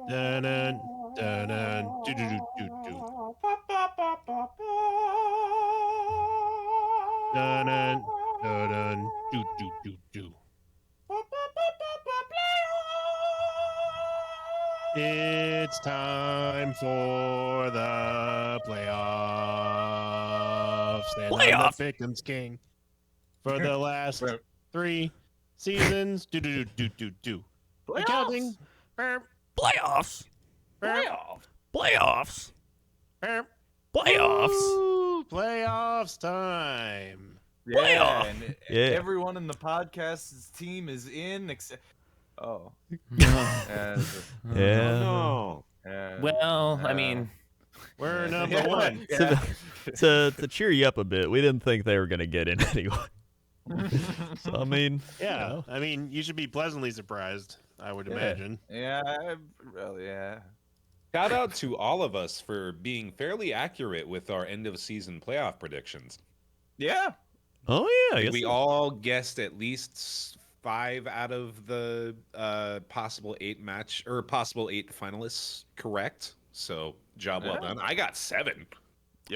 Dun-dun, dun-dun, do-do-do-do-do. Dun-dun, dun-dun, do-do-do-do. It's time for the playoffs. And I'm the Pick'ems King for the last 3 seasons. Do-do-do-do-do-do. You counting? Playoffs. Playoffs. Playoffs. Playoffs time. Yeah, and everyone in the podcast's team is in except. Oh. Yeah. No. Well, I mean, we're number one. To cheer you up a bit, we didn't think they were going to get in anyway. So, I mean, yeah. you know. I mean, you should be pleasantly surprised, I would imagine. Yeah. Yeah. Shout out to all of us for being fairly accurate with our end of season playoff predictions. Yeah. Oh, yeah. I guess We so. all guessed at least 5 out of the possible 8 finalists correct. So job well done. I got 7.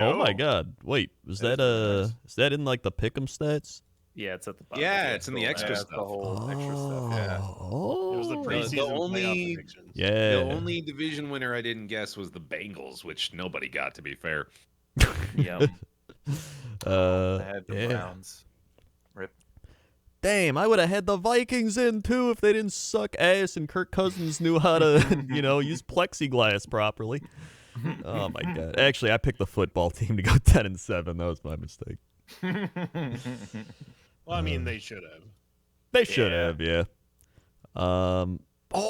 Oh my God! Wait, is that in like the pick'em stats? Yeah, it's at the bottom. Yeah, it's in the extra Yeah, stuff. the whole extra stuff. Yeah. Oh, It was the preseason playoff predictions. yeah. The only division winner I didn't guess was the Bengals, which nobody got, to be fair. Yeah. I had the yeah. Browns. Rip. Damn, I would have had the Vikings in too if they didn't suck ass and Kirk Cousins knew how to, use plexiglass properly. Oh my God! Actually, I picked the football team to go 10-7. That was my mistake. Well, I mean, they should have. They should have, yeah. Oh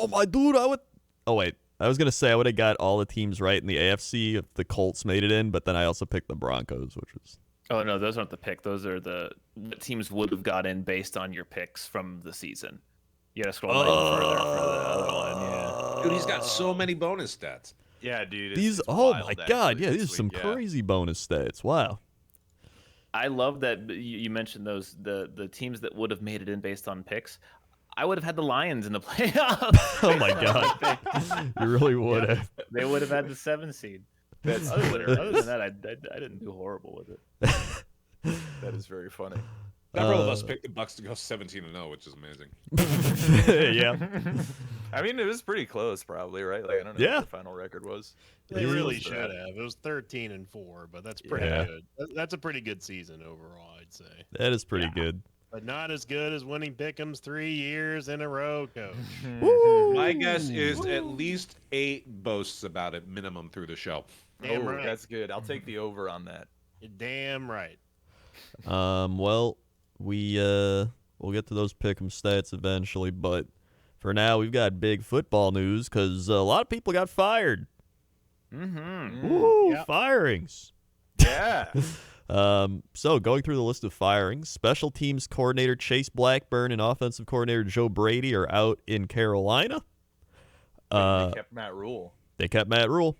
my dude, Oh wait, I was gonna say I would have got all the teams right in the AFC if the Colts made it in, but then I also picked the Broncos, which was. Oh no, those aren't the pick. Those are the teams would have got in based on your picks from the season. You gotta scroll down further for the other one. Yeah. Dude, he's got so many bonus stats. Yeah, dude. These. Oh my God! Yeah, these are some crazy bonus stats. Wow. I love that you mentioned the teams that would have made it in based on picks. I would have had the Lions in the playoffs. Oh my God! You really would have. They would have had the 7 seed. That's other than that, I didn't do horrible with it. That is very funny. Several of us picked the Bucks to go 17-0, which is amazing. Yeah. I mean, it was pretty close, probably, right? Like, I don't know Yeah. what the final record was. They really should have. It was 13-4, but that's pretty good. That's a pretty good season overall, I'd say. That is pretty good. But not as good as winning Pick'ems 3 years in a row, Coach. My guess is at least 8 boasts about it minimum through the show. Damn right. That's good. I'll take the over on that. You're damn right. Well, we'll get to those pick'em stats eventually, but for now we've got big football news because a lot of people got fired. Mm-hmm. Woo, Yep. firings. Yeah. So going through the list of firings, special teams coordinator Chase Blackburn and offensive coordinator Joe Brady are out in Carolina. They kept Matt Rule. They kept Matt Rule.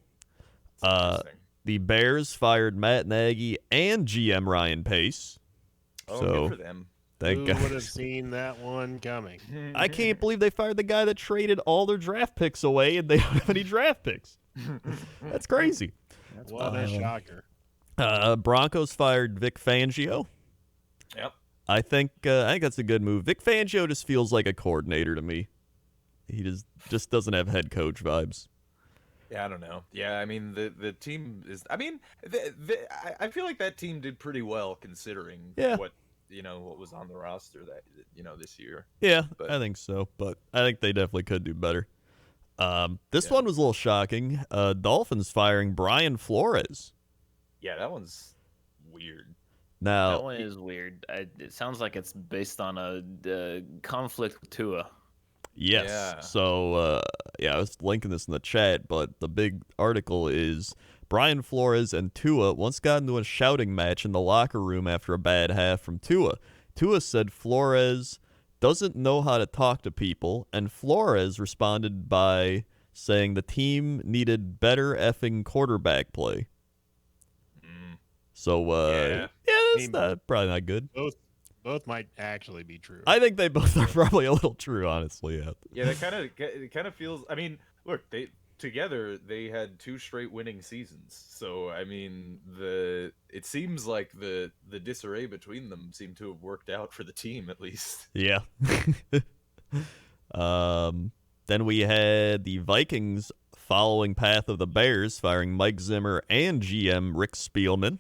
Interesting. The Bears fired Matt Nagy and GM Ryan Pace. Oh, So good for them. thank Who God. would have seen that one coming? I can't believe they fired the guy that traded all their draft picks away and they don't have any draft picks. That's crazy. What a shocker. Broncos fired Vic Fangio. Yep. I think that's a good move. Vic Fangio just feels like a coordinator to me. He just doesn't have head coach vibes. Yeah, I don't know. Yeah, I mean the team is. I mean, I feel like that team did pretty well considering what was on the roster this year. Yeah, But- I think so, but I think they definitely could do better. This one was a little shocking. Dolphins firing Brian Flores. Yeah, that one's weird. Now, That one is weird. It sounds like it's based on a conflict with Tua. yes. Yeah. So, I was linking this in the chat, but the big article is Brian Flores and Tua once got into a shouting match in the locker room after a bad half from Tua. Tua said Flores doesn't know how to talk to people, and Flores responded by saying the team needed better effing quarterback play. So, Yeah. that's probably not good. Both might actually be true. I think they both are probably a little true, honestly. Yeah. Yeah, it kind of feels. I mean, look, they had 2 straight winning seasons. So I mean, it seems like the disarray between them seemed to have worked out for the team at least. Yeah. Then we had the Vikings following path of the Bears, firing Mike Zimmer and GM Rick Spielman.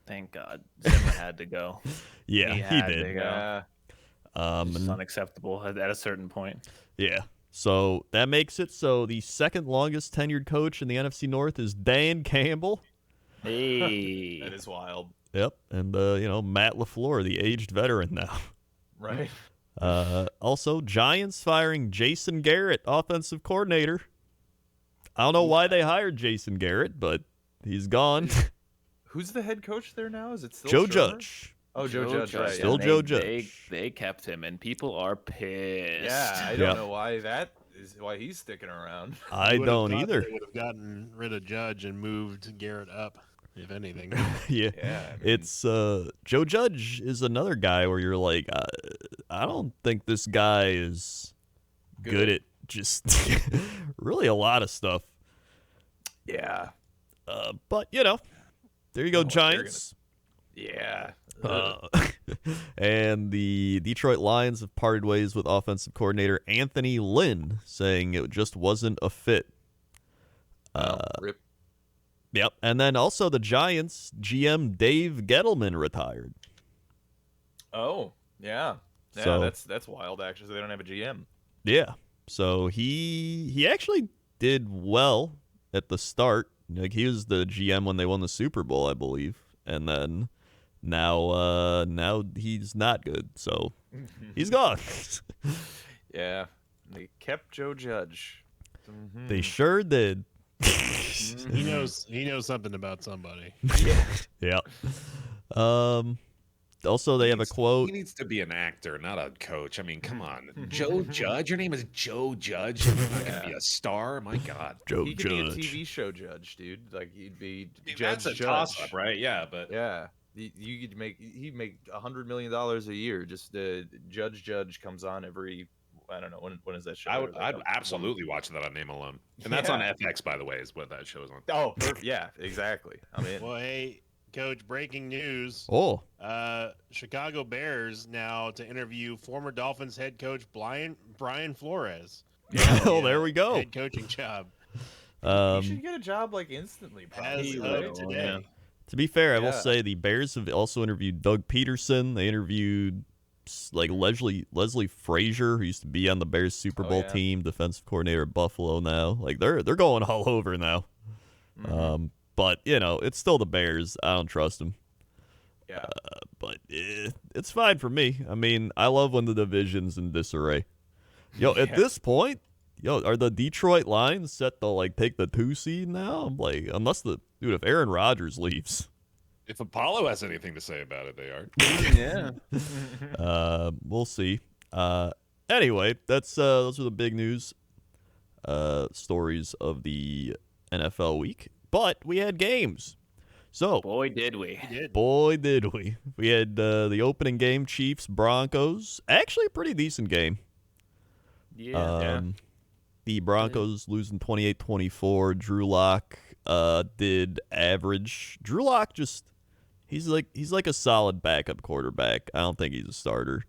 Thank God, Zimmer had to go. Yeah, he had did. to go. Yeah. It's unacceptable at a certain point. Yeah. So that makes it so the second longest tenured coach in the NFC North is Dan Campbell. Hey, That is wild. Yep. And, Matt LaFleur, the aged veteran now. Right. Also, Giants firing Jason Garrett, offensive coordinator. I don't know why they hired Jason Garrett, but he's gone. Who's the head coach there now? Is it still Joe Shermer? Judge. Oh, Joe Judge, right? Still Yeah. Joe Judge. They kept him, and people are pissed. Yeah, I don't know why why he's sticking around. I don't either. They would have gotten rid of Judge and moved Garrett up, if anything. Yeah. Yeah, I mean, It's Joe Judge is another guy where you're like, I don't think this guy is good at just really a lot of stuff. yeah, But there you go, Oh, Giants. yeah. And the Detroit Lions have parted ways with offensive coordinator Anthony Lynn, saying it just wasn't a fit. Rip. Yep. And then also the Giants GM Dave Gettleman retired. Oh, yeah. Yeah, So- that's wild. Actually, they don't have a GM. Yeah. So he actually did well at the start. Like he was the GM when they won the Super Bowl, I believe. And then now he's not good. So he's gone. Yeah, they kept Joe Judge. Mhm. They sure did. He knows something about somebody. Yeah. Also, they have a quote. He needs to be an actor, not a coach. I mean, come on. Joe Judge? Your name is Joe Judge? You're not going to be a star? My God. Joe He could be a Judge. TV show judge, dude. Like he'd be I mean, Judge that's a Judge. toss-up, right? Yeah, but Yeah, he'd make $100 million a year. Just Judge comes on every. I don't know when is that show? I'd absolutely watch that on Name Alone. And that's on FX, by the way, is what that show is on. Oh, perfect. Yeah, exactly. I mean, Well, hey, Coach, breaking news. Oh, Chicago Bears now to interview former Dolphins head coach Brian Flores. oh, there we go. Head coaching job. he should get a job like instantly. As Probably, of right? today. To be fair, I will Yeah. say the Bears have also interviewed Doug Peterson. They interviewed like Leslie Frazier, who used to be on the Bears Super Bowl yeah. team, defensive coordinator at Buffalo now. Like they're going all over now. Mhm. But it's still the Bears. I don't trust them. Yeah. But it's fine for me. I mean, I love when the division's in disarray. At Yeah. this point, are the Detroit Lions set to take the 2 seed now? I'm like, unless if Aaron Rodgers leaves, If Apollo has anything to say about it, they are. Yeah. we'll see. Anyway, those are the big news stories of the NFL week. But we had games. So, Boy, did we. He did. boy, did we. We had the opening game, Chiefs, Broncos. Actually, a pretty decent game. Yeah. The Broncos losing 28-24. Drew Lock did average. Drew Lock he's like a solid backup quarterback. I don't think he's a starter.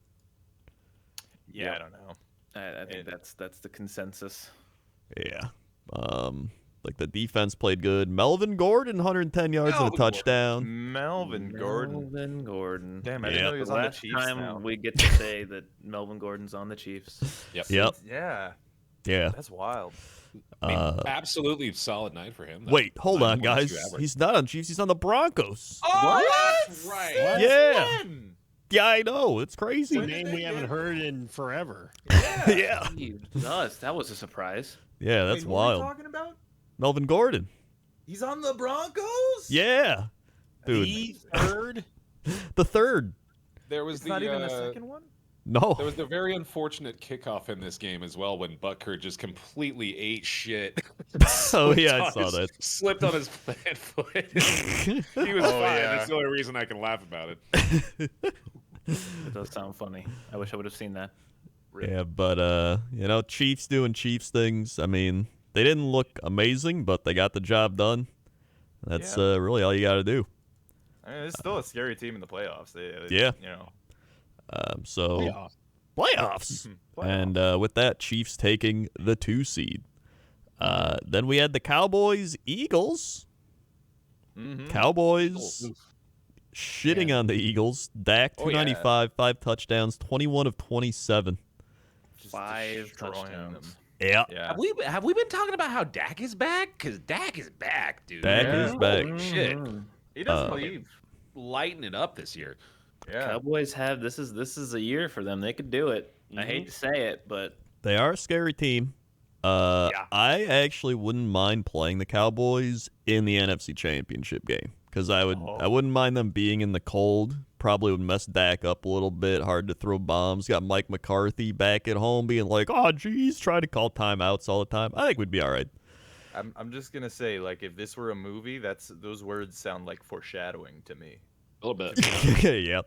Yeah, I don't know. I think that's the consensus. Yeah. The defense played good. Melvin Gordon, 110 yards and a Melvin Gordon. touchdown. Melvin Gordon. Melvin Gordon. Damn, I Yeah. didn't know he was The on the last Chiefs time now. we get to say that Melvin Gordon's on the Chiefs. Yep. Yeah, Yeah. that's wild. I mean, absolutely solid night for him. though. Wait, hold 9 on, points, 2 guys. average. He's not on Chiefs. He's on the Broncos. Oh, that's right. Since Yeah. when? Yeah, I know. It's It's crazy. a When name did we they haven't get- heard in forever. Yeah. Jesus, that was a surprise. Yeah, that's Wait, what are we wild. talking about? Melvin Gordon. He's on the Broncos. Yeah. Dude, The third. the third. There was It's not even the the second one. No. there was the very unfortunate kickoff in this game as well when Butker just completely ate shit. Oh, yeah, I Slipped saw on that. Slipped on his plant foot. He was Oh, fine. yeah. That's the only reason I can laugh about it. It does sound funny. I wish I would have seen that. Yeah, but Chiefs doing Chiefs things. I mean, they didn't look amazing, but they got the job done. That's really all you got to do. I mean, it's still a scary team in the playoffs. Yeah. Playoffs. Playoffs. And with that, Chiefs taking the 2 seed. Then we had the Cowboys, Eagles. Mm-hmm. Cowboys shitting on the Eagles. Dak 295, 5 touchdowns, 21 of 27. Just 5 destroying touchdowns. Yeah. Have we been talking about how Dak is back? Because Dak is back, dude. Dak is back. Shit. He doesn't leave. Lighten it up this year. Yeah. Cowboys have this is a year for them. They could do it. I hate to say it, but They are a scary team. I actually wouldn't mind playing the Cowboys in the NFC Championship game because I wouldn't mind them being in the cold. Probably would mess Dak up a little bit. Hard to throw bombs. Got Mike McCarthy back at home being like, "Oh, geez," trying to call timeouts all the time. I think we'd be all right. I'm just gonna say, like, if this were a movie, those words sound like foreshadowing to me. A little bit. Yeah.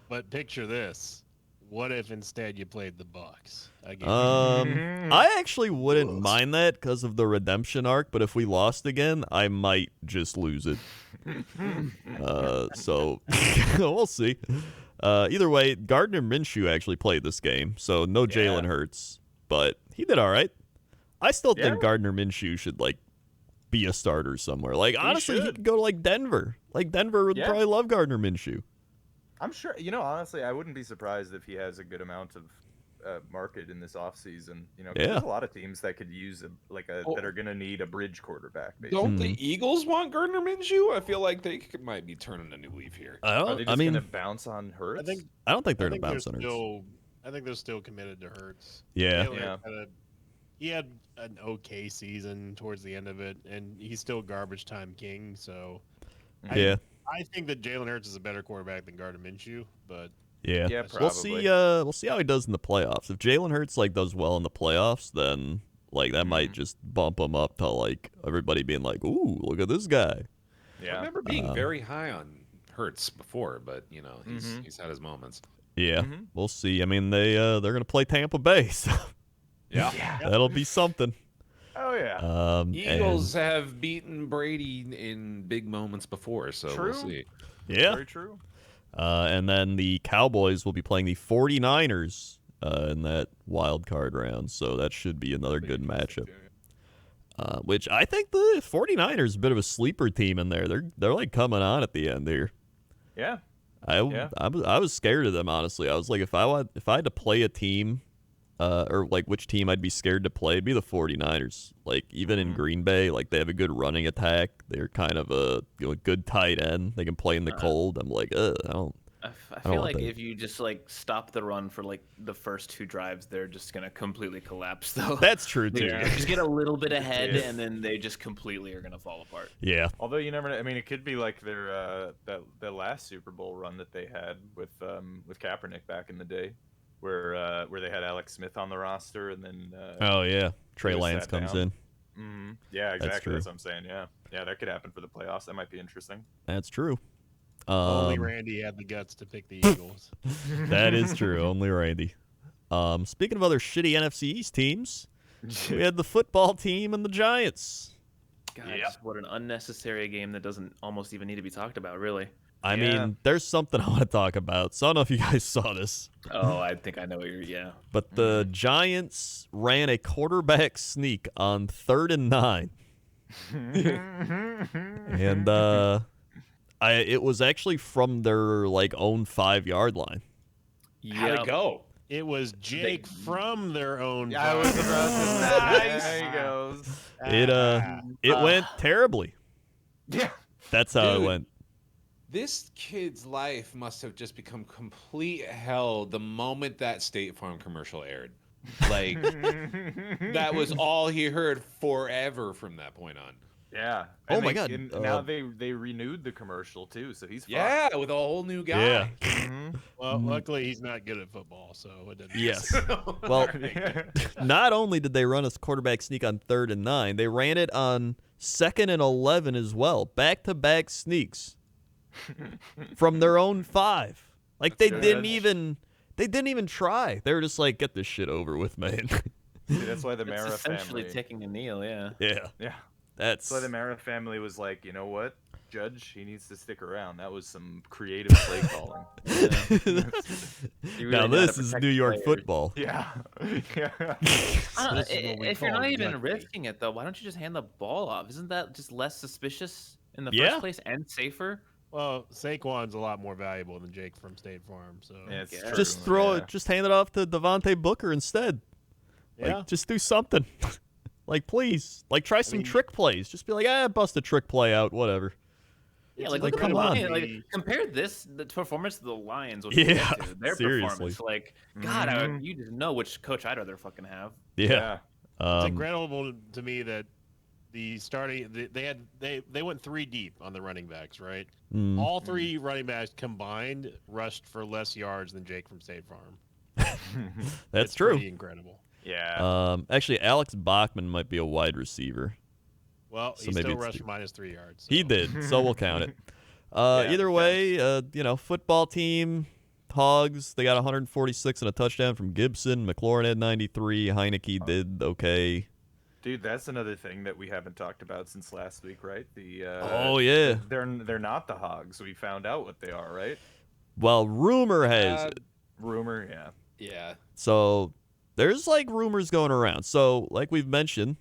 But picture this. What if instead you played the Bucks again? I actually wouldn't mind that because of the redemption arc, but if we lost again, I might just lose it. So we'll see. Either way, Gardner Minshew actually played this game, so no Jalen Hurts, but he did all right. I still think Gardner Minshew should be a starter somewhere. Honestly, he could go to Denver. Denver would probably love Gardner Minshew. I'm sure. Honestly, I wouldn't be surprised if he has a good amount of market in this offseason. 'Cause there's a lot of teams that could use that are gonna need a bridge quarterback. Basically. Don't the Eagles want Gardner Minshew? I feel like they might be turning a new leaf here. Are they just gonna bounce on Hurts? I don't think they're gonna bounce on Hurts. I think they're still committed to Hurts. Yeah. He had an okay season towards the end of it, and he's still garbage time king. So, I think that Jalen Hurts is a better quarterback than Gardner Minshew, but yeah, probably. We'll see how he does in the playoffs. If Jalen Hurts does well in the playoffs, then that might just bump him up to everybody being like, "Ooh, look at this guy." Yeah. I remember being very high on Hurts before, but he's had his moments. Yeah, we'll see. I mean, they're gonna play Tampa Bay, so that'll be something. Oh yeah. Eagles have beaten Brady in big moments before, so we'll see. Yeah, very true. And then the Cowboys will be playing the 49ers in that wild card round, so that should be another good matchup. Which I think the 49ers is a bit of a sleeper team in there. They're coming on at the end here. Yeah. I was scared of them, honestly. I was like, if I had to play a team, or which team I'd be scared to play, it'd be the 49ers. Even in Green Bay, they have a good running attack. They're kind of a good tight end. They can play in the cold. I'm like, I feel like if you just stop the run for the first 2 drives, they're just gonna completely collapse. Though that's true too. Just get a little bit ahead, and then they just completely are gonna fall apart. Yeah. Although you never know. I mean, it could be like their that last Super Bowl run that they had with Kaepernick back in the day, where they had Alex Smith on the roster, and then Trey Lance comes in. Mm-hmm. Yeah, exactly. That's what I'm saying. Yeah, that could happen for the playoffs. That might be interesting. That's true. Only Randy had the guts to pick the Eagles. That is true. Only Randy. Speaking of other shitty NFC East teams, we had the football team and the Giants. God, what an unnecessary game that doesn't almost even need to be talked about, really. I mean, there's something I want to talk about. So I don't know if you guys saw this. Oh, I think I know what you're. But the Giants ran a quarterback sneak on 3rd and 9. And it was actually from their own 5-yard line. How'd it go? It was Jake from their own. I was about to say. There he goes. It went terribly. Yeah. That's how it went. This kid's life must have just become complete hell the moment that State Farm commercial aired. That was all he heard forever from that point on. Yeah. Oh my God. Now they renewed the commercial too, so he's fucked. With a whole new guy. Yeah. Mm-hmm. Well, luckily he's not good at football, so it doesn't. Yes. Well, not only did they run a quarterback sneak on 3rd and 9, they ran it on 2nd and 11 as well. Back-to-back sneaks from their own 5. Like That's they good. didn't even try. They were just like, get this shit over with, man. See, that's why the It's Mara essentially family. taking a kneel, yeah. Yeah, Yeah. that's That's why the Mara family was like, you know what, Judge, he needs to stick around. That was some creative play calling. You now really gotta this is protect New the York players. football. Yeah. Yeah. I don't know, This is what we if you're call not even gutsy. risking it though, why don't you just hand the ball off? Isn't that just less suspicious in the Yeah. first place and safer? Well, Saquon's a lot more valuable than Jake from State Farm, so Yeah, it's Yeah. true, Just throw yeah. it. Just hand it off to Devontae Booker instead. yeah. Like, just do something. Like, please. Like, try some mean- trick plays. Just be like, bust a trick play out, whatever. Yeah, It's like, like, look at the come on. Lions. Like, compare the performance to the Lions. Which Yeah, we'll get to, their seriously. performance. Like, God, Mhm. you just know which coach I'd rather fucking have. Yeah. It's incredible to me that the starting they went 3 deep on the running backs, right? Mm. All 3 running backs combined rushed for less yards than Jake from State Farm. That's It's true. Pretty incredible. Yeah. Actually, Alex Bachman might be a wide receiver. Well, So he maybe still it's rushed 2. minus 3 yards. He so. did, so we'll count it. Yeah, Either it way, football team, Hogs, they got 146 and a touchdown from Gibson. McLaurin had 93. Heineke did okay. Dude, that's another thing that we haven't talked about since last week, right? Oh, yeah. They're not the Hogs. We found out what they are, right? Well, rumor has it. Rumor, yeah. Yeah. So there's like rumors going around. So like we've mentioned,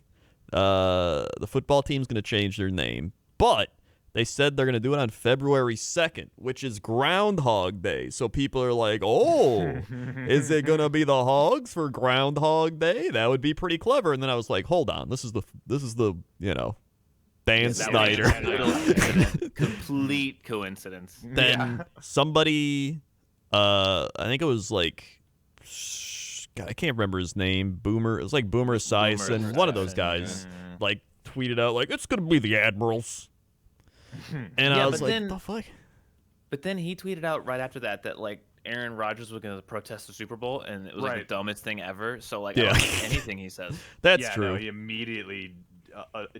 the football team's going to change their name, but they said they're going to do it on February 2nd, which is Groundhog Day. So people are like, oh, is it going to be the Hogs for Groundhog Day? That would be pretty clever. And then I was like, hold on. This is the Dan Is that Snyder. what Complete coincidence. Then somebody, I think it was like, God, I can't remember his name. Boomer. It was like Boomer Esiason, one of those guys, like tweeted out like it's gonna be the Admirals, and I Yeah, was but like, then- the fuck? But then he tweeted out right after that like Aaron Rodgers was going to protest the Super Bowl, and it was like Right. the dumbest thing ever. So like, Yeah. I don't think anything he says. That's Yeah, true. No, he immediately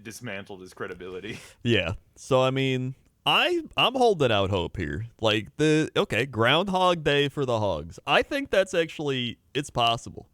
dismantled his credibility. Yeah. So I mean, I'm holding out hope here. Like Groundhog Day for the Hogs. I think that's actually it's possible.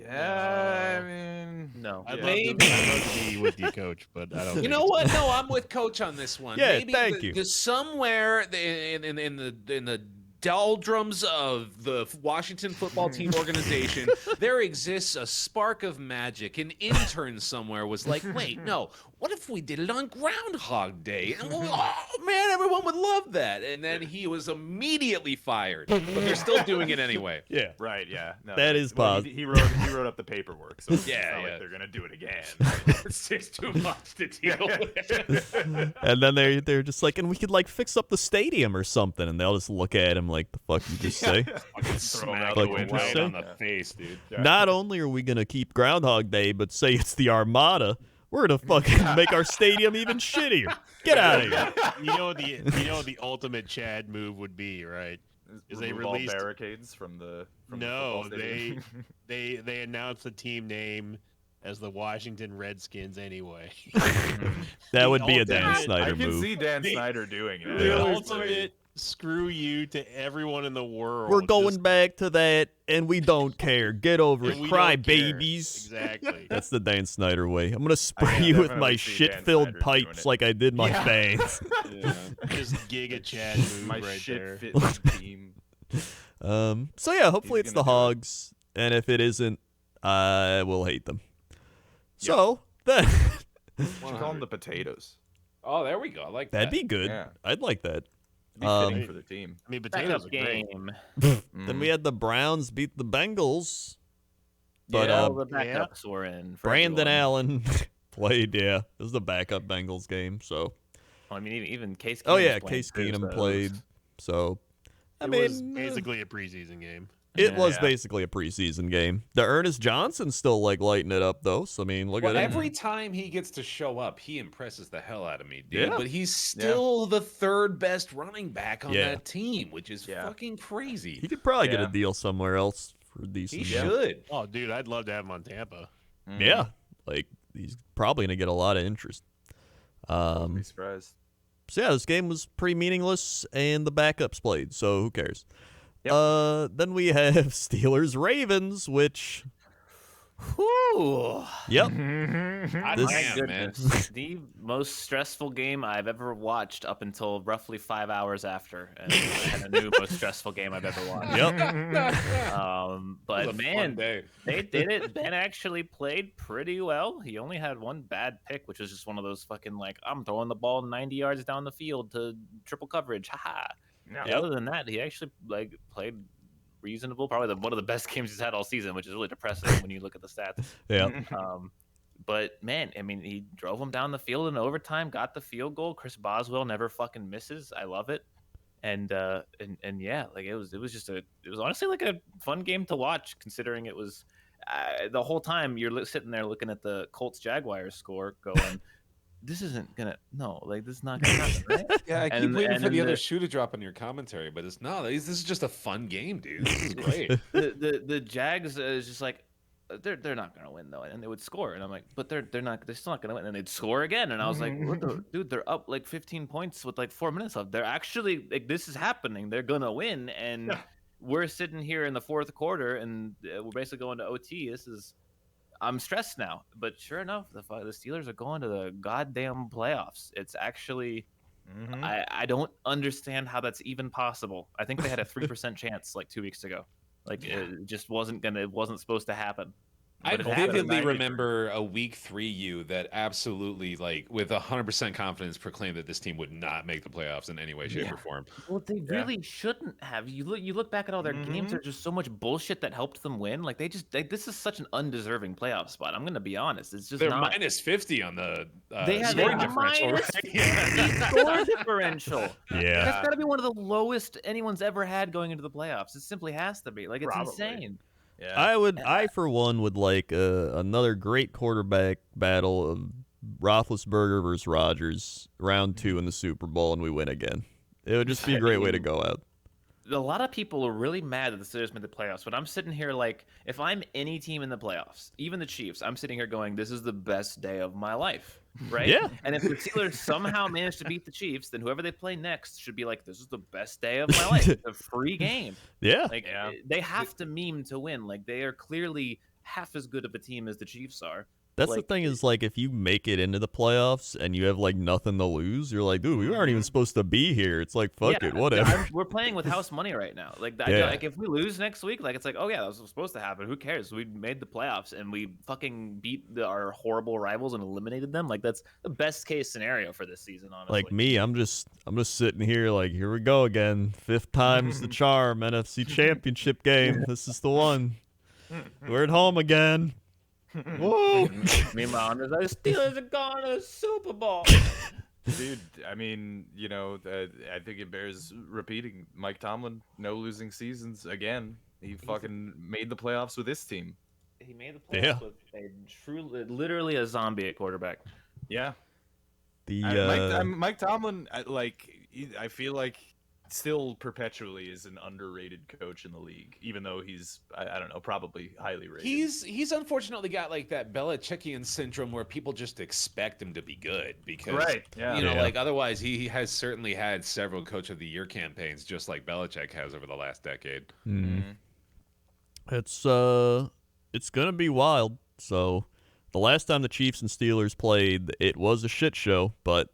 Yeah, I mean, No. I'd Yeah. love to be with you, Coach, but I don't. You think know it's what? possible. No, I'm with Coach on this one. Yeah, Maybe thank you. Somewhere in the doldrums of the Washington football team organization, there exists a spark of magic. An intern somewhere was like, "Wait, no. What if we did it on Groundhog Day?" And oh man, everyone would love that. And then he was immediately fired, but they're still doing it anyway. Yeah. right? Yeah, no, That is well, positive. he wrote up the paperwork, so it's Yeah, not yeah. like they're gonna do it again. It's just too much to deal with. And then they're just like, and we could like fix up the stadium or something, and they'll just look at him like, the fuck you just say? Fucking smack Like you you just right say? on the face, dude. Not only are we gonna keep Groundhog Day, but say it's the Armada, we're gonna fucking make our stadium even shittier. Get out of here. You know what the ultimate Chad move would be, right? Is they Remove all released- barricades from the No, football stadium. they announced the team name as the Washington Redskins anyway. That would be a Dan ultimate- I Snyder can move. see Dan Snyder doing it. The honestly. ultimate screw you to everyone in the world. We're going Just- back to that, and we don't care. Get over and it. we Cry, don't care. babies. Exactly. That's the Dan Snyder way. I'm gonna spray can you with my definitely see Dan shit-filled Snyder pipes doing it. like I did my Yeah. fangs. Just Giga Chad move My right shit there. fit team. So yeah, hopefully He's it's the gonna do it. Hogs, and if it isn't, I will hate them. So then, You should call them the potatoes. Oh, there we go. I like that'd that. be good. Yeah. I'd like that. Be fitting Um, for the team. I mean, potatoes Backup are great. game. Then we had the Browns beat the Bengals, but Yeah. All the backups were in. For Brandon everyone. Allen played. Yeah, it was the backup Bengals game. So I mean, even Case. oh Keenum's yeah, playing Case too, Keenum so- played. So I It mean, was basically a preseason game. it was Yeah. basically a preseason game. The Ernest Johnson's still like lighting it up though. So I mean, look Well, at him. every time he gets to show up, he impresses the hell out of me, dude. Yeah. But he's still the third best running back on Yeah. that team, which is Yeah. fucking crazy. He could probably get Yeah. a deal somewhere else for a decent. He amount. should. Oh, dude, I'd love to have him on Tampa. Yeah, like he's probably gonna get a lot of interest. Be surprised. So yeah, this game was pretty meaningless, and the backups played, so who cares? Yep. Then we have Steelers-Ravens, which... Whew. Yep. God This- My damn, man. goodness. The most stressful game I've ever watched up until roughly 5 hours after. And I had a new most stressful game I've ever watched. Yep. But It was a fun man, day. they did it. Ben actually played pretty well. He only had one bad pick, which was just one of those fucking like, I'm throwing the ball 90 yards down the field to triple coverage. Haha. Yeah. Other than that, he actually like played reasonable. Probably one of the best games he's had all season, which is really depressing when you look at the stats. Yeah. But man, I mean, he drove him down the field in overtime, got the field goal. Chris Boswell never fucking misses. I love it. And yeah, like it was honestly like a fun game to watch, considering it was the whole time you're sitting there looking at the Colts Jaguars score, going, this isn't gonna this is not gonna happen, right? Yeah, I keep And- waiting and for the then other shoe to drop on your commentary, but it's not. This is just a fun game, dude. This is great. the Jags is just like they're not gonna win though, and they would score, and I'm like, but they're still not gonna win, and they'd score again, and I was like, dude, they're up like 15 points with like 4 minutes left. They're actually like, this is happening. They're gonna win, and we're sitting here in the fourth quarter, and we're basically going to OT. I'm stressed now, but sure enough, the Steelers are going to the goddamn playoffs. It's actually. I don't understand how that's even possible. I think they had a 3% chance like 2 weeks ago. Like it just wasn't supposed to happen. I But it happened. vividly remember a week 3 you that absolutely, like, with 100% confidence proclaimed that this team would not make the playoffs in any way, shape, or form. Well, they really shouldn't have. You look back at all their games. There's just so much bullshit that helped them win. Like this is such an undeserving playoff spot. I'm gonna be honest. It's just They're not. minus 50 on the They have scoring a differential, minus right? 50 score differential. Yeah. That's got to be one of the lowest anyone's ever had going into the playoffs. It simply has to be. Like it's Probably. insane. Yeah. I for one would like another great quarterback battle of Roethlisberger versus Rodgers, round 2 in the Super Bowl, and we win again. It would just be a great way to go out. A lot of people are really mad that the Steelers made the playoffs, but I'm sitting here like, if I'm any team in the playoffs, even the Chiefs, I'm sitting here going, this is the best day of my life, right? Yeah. And if the Steelers somehow manage to beat the Chiefs, then whoever they play next should be like, this is the best day of my life. It's a free game. Yeah. Like they have to meme to win. Like they are clearly half as good of a team as the Chiefs are. That's like, the thing is, like, if you make it into the playoffs and you have, like, nothing to lose, you're like, dude, we aren't even supposed to be here. It's like, fuck it, whatever. We're playing with house money right now. Like, like if we lose next week, like, it's like, oh, yeah, that was supposed to happen. Who cares? We made the playoffs, and we fucking beat our horrible rivals and eliminated them. Like, that's the best case scenario for this season, honestly. Like me, I'm just sitting here like, here we go again. 5th time's the charm. NFC Championship game. This is the one. We're at home again. Whoa! Meanwhile, the Steelers are going to the Super Bowl. Dude, I mean, I think it bears repeating. Mike Tomlin, no losing seasons again. He fucking made the playoffs with this team. He made the playoffs with a literally a zombie at quarterback. Yeah. The Mike Tomlin, I feel like still perpetually is an underrated coach in the league, even though he's I don't know, probably highly rated. He's unfortunately got like that Belichickian syndrome where people just expect him to be good because like otherwise he has certainly had several Coach of the Year campaigns just like Belichick has over the last decade. It's gonna be wild. So the last time the Chiefs and Steelers played, it was a shit show, but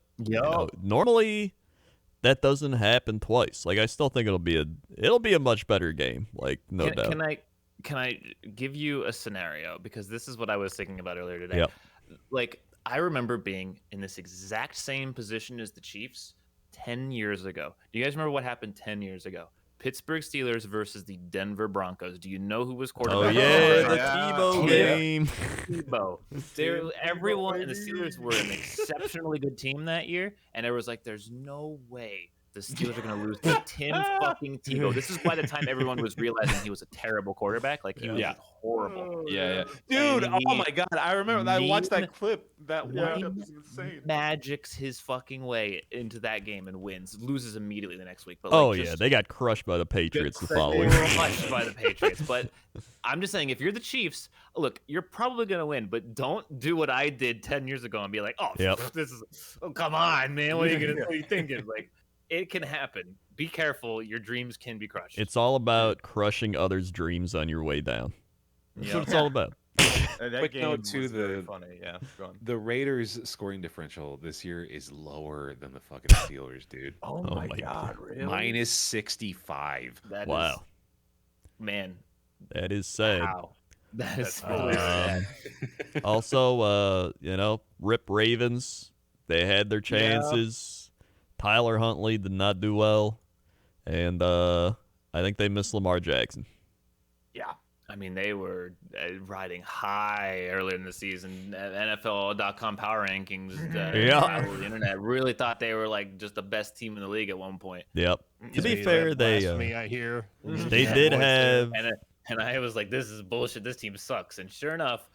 normally that doesn't happen twice. Like I still think it'll be a much better game. Like no doubt. Can I give you a scenario, because this is what I was thinking about earlier today. Yep. Like I remember being in this exact same position as the Chiefs 10 years ago. Do you guys remember what happened 10 years ago? Pittsburgh Steelers versus the Denver Broncos. Do you know who was quarterback? Oh yeah, the Tebow game. Tebow. Everyone in the Steelers were an exceptionally good team that year, and it was like, there's no way the Steelers are going to lose to Tim fucking Tebow. This is by the time everyone was realizing he was a terrible quarterback. Like, he was horrible. Yeah. Dude, And oh my God. I remember, I watched that meme- clip. That windup meme is insane. magics his fucking way into that game and wins. Loses immediately the next week. But Oh, like, yeah. just They got crushed by the Patriots the following. crushed by the Patriots. But I'm just saying, if you're the Chiefs, look, you're probably going to win, but don't do what I did 10 years ago and be like, oh, this is, come on, man. What are you thinking? Like, it can happen. Be careful. Your dreams can be crushed. It's all about crushing others' dreams on your way down. That's what it's all about. That Quick game note to was very the- funny. Yeah, go on. The Raiders' scoring differential this year is lower than the fucking Steelers, dude. Oh my my god, really? Minus 65. That is- Wow. man. That is sad. Wow. That is That's really sad. Also, Rip Ravens. They had their chances. Tyler Huntley did not do well. And I think they missed Lamar Jackson. Yeah. I mean, they were riding high earlier in the season. NFL.com power rankings, traveled the internet, really thought they were like just the best team in the league at one point. Yep. To be That fair, they blasphemy I hear. they did have And I was like, this is bullshit. This team sucks. And sure enough,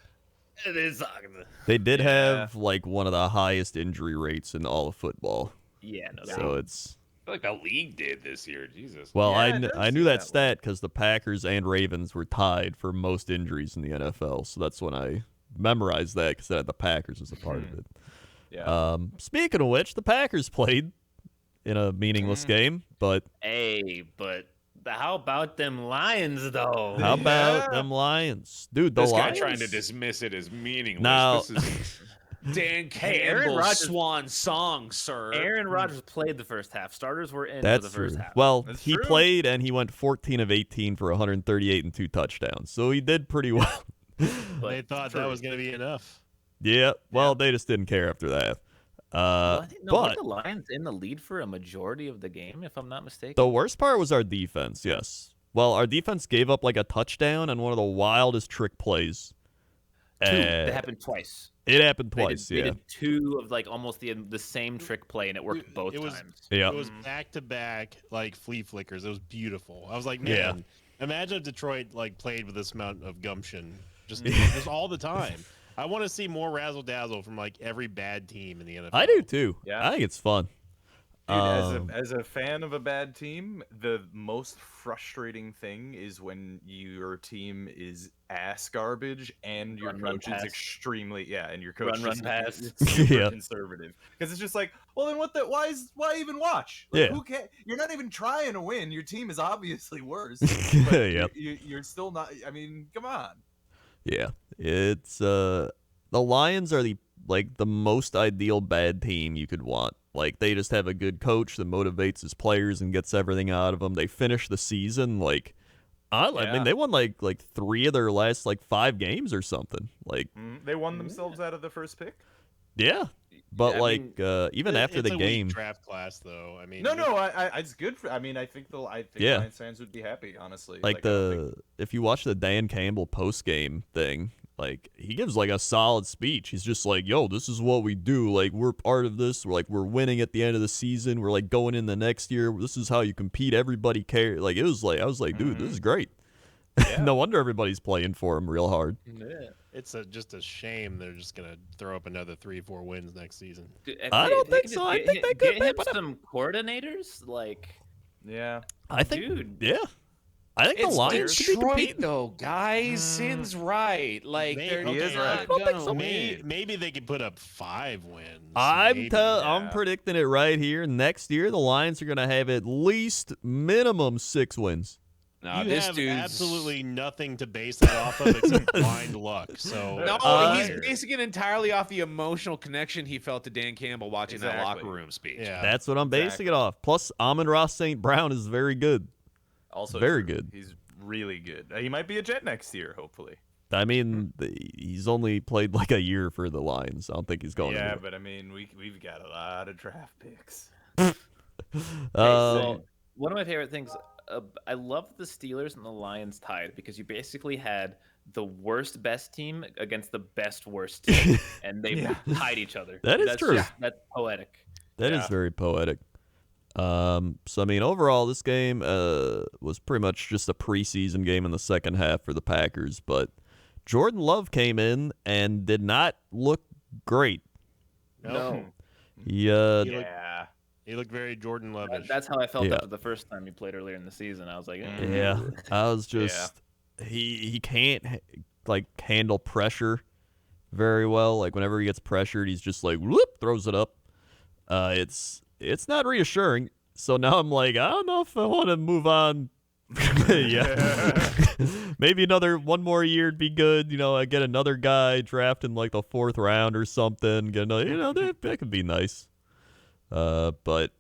it sucks. they did have like one of the highest injury rates in all of football. Yeah, no, So it's I feel like the league did this year. Jesus. well, Yeah, it does I knew seem that that way. stat because the Packers and Ravens were tied for most injuries in the NFL. So that's when I memorized that because the Packers was a part of it. Yeah. Speaking of which, the Packers played in a meaningless game, but hey, but how about them Lions, though? how about them Lions, dude? The This guy Lions trying to dismiss it as meaningless. Now- This is Dan Hey, Aaron Campbell's Rodgers- swan song, sir. Aaron Rodgers played the first half. Starters were in That's for the first true. half. Well, That's he true. played and he went 14 of 18 for 138 and 2 touchdowns. So he did pretty well. But They thought that was going to be enough. Yeah. Well, they just didn't care after that. Well, I think, no, but weren't the Lions in the lead for a majority of the game, if I'm not mistaken. the worst part was our defense. Yes. Well, our defense gave up like a touchdown and one of the wildest trick plays. Two. And That happened twice. It happened They twice. did, yeah. They did two of like almost the same trick play, and it worked both It was- times. Yeah. It was back to back like flea flickers. It was beautiful. I was like, man, Yeah. imagine if Detroit like played with this amount of gumption just all the time. I want to see more razzle dazzle from like every bad team in the NFL. I do too. Yeah. I think it's fun. Dude, Um, as a fan of a bad team, the most frustrating thing is when your team is ass garbage and your Run, coach is pass. extremely and your coach Run, is pass. super Yeah. conservative because it's just like, well, then why even watch? Like, Yeah. who cares? You're not even trying to win. Your team is obviously worse. But Yep. you're still not. I mean, come on. Yeah, it's the Lions are the most ideal bad team you could want. Like they just have a good coach that motivates his players and gets everything out of them. They finish the season I mean Yeah. they won like 3 of their last 5 games or something. Like They won themselves out of the first pick. yeah, but I mean, even after It's the a game, weak draft class though. I mean, No, I it's good for. I mean, I think Yeah. Lions fans would be happy, honestly. like I don't think- if you watch the Dan Campbell post game thing, he gives a solid speech. He's just like, yo, this is what we do. Like we're part of this. We're winning at the end of the season. We're going in the next year. This is how you compete. Everybody cares. I was like, dude, this is great. No wonder everybody's playing for him real hard. Yeah. it's just a shame they're just gonna throw up another 3-4 wins next season. Dude, I if don't they think could so. just I get think him- they could get be, him but- some coordinators. Like, Yeah. I think, dude, yeah, I think the It's Lions could be Detroit, competing. though, guys. Sin's right. Like, They- they're he is not right. I don't think gonna so. Maybe, win. maybe they could put up 5 wins. I'm Maybe. I'm predicting it right here. Next year, the Lions are going to have at least minimum 6 wins. No, you this have dude's absolutely nothing to base that off of except blind luck. So No, he's Liars. basing it entirely off the emotional connection he felt to Dan Campbell watching that Exactly. locker room speech. Yeah. That's what I'm basing it off. Plus, Amon-Ra St. Brown is very good. Also Very true. good. He's really good. He might be a Jet next year, hopefully. I mean, he's only played a year for the Lions. I don't think he's going Yeah, anywhere. but I mean, we've got a lot of draft picks. so one of my favorite things, I love the Steelers and the Lions tied because you basically had the worst best team against the best worst team, and they tied each other. That is That's true. That's poetic. That is Yeah. very poetic. So I mean, overall, this game was pretty much just a preseason game in the second half for the Packers. But Jordan Love came in and did not look great. No. He He looked very Jordan Love-ish. That's how I felt Yeah. after the first time he played earlier in the season. I was like, Yeah, I was just he can't like handle pressure very well. Like whenever he gets pressured, he's just like whoop, throws it up. It's not reassuring. So now I'm like, I don't know if I want to move on. Yeah, maybe one more year would be good. You know, I get another guy drafted in like the 4th round or something. Get another, that could be nice. But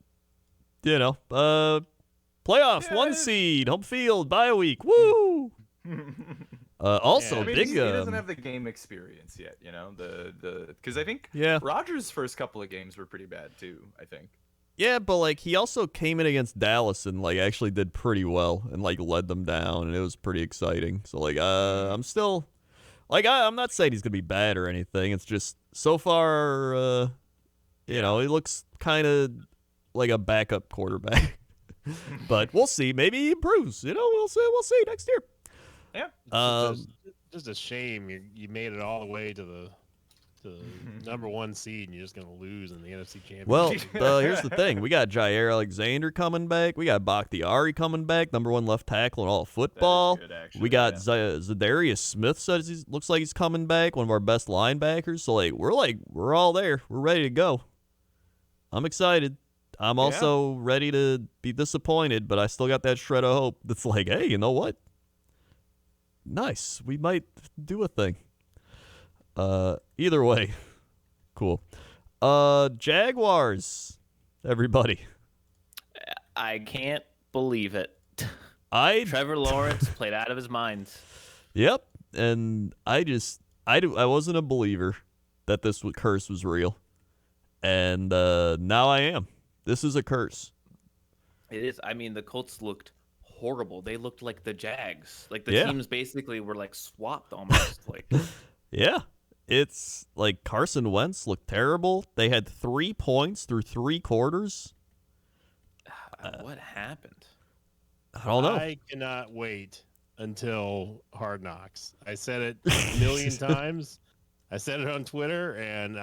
playoffs, 1 seed, home field, bye week, woo. Also, I mean, big. he doesn't have the game experience yet, because I think Rodgers' first couple of games were pretty bad too. I think. Yeah, but like he also came in against Dallas and like actually did pretty well and like led them down, and it was pretty exciting. So like I'm still like I'm not saying he's gonna be bad or anything. It's just so far he looks kind of like a backup quarterback. But we'll see. Maybe he improves. We'll see next year. Yeah. Just a shame you made it all the way to the number 1 seed and you're just gonna lose in the NFC Championship. Well, here's the thing: we got Jair Alexander coming back. We got Bakhtiari coming back, number 1 left tackle in all of football. Good, actually, we got Zadarius Smith says he looks like he's coming back, one of our best linebackers. So we're all there. We're ready to go. I'm excited. I'm also ready to be disappointed, but I still got that shred of hope that's like, hey, you know what? Nice. We might do a thing. Either way, cool. Jaguars, everybody. I can't believe it. I Trevor Lawrence played out of his mind. Yep, and I wasn't a believer that this curse was real, and now I am. This is a curse. It is. I mean, the Colts looked horrible. They looked like the Jags. Like the teams basically were like swapped almost. Like yeah. It's like Carson Wentz looked terrible. They had 3 points through 3 quarters. What happened? I don't know. I cannot wait until Hard Knocks. I said it a million times. I said it on Twitter, and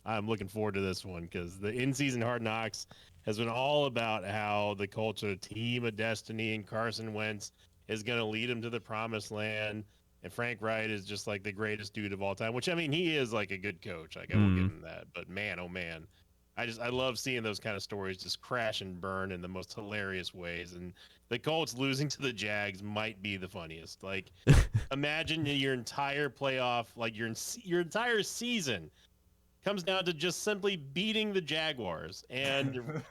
I'm looking forward to this one because the in-season Hard Knocks has been all about how the Colts are a team of destiny, and Carson Wentz is going to lead them to the promised land. And Frank Wright is just like the greatest dude of all time, which I mean, he is like a good coach. Like I will give him that. But man, oh man, I love seeing those kind of stories just crash and burn in the most hilarious ways. And the Colts losing to the Jags might be the funniest. Like imagine your entire playoff, like your entire season comes down to just simply beating the Jaguars. And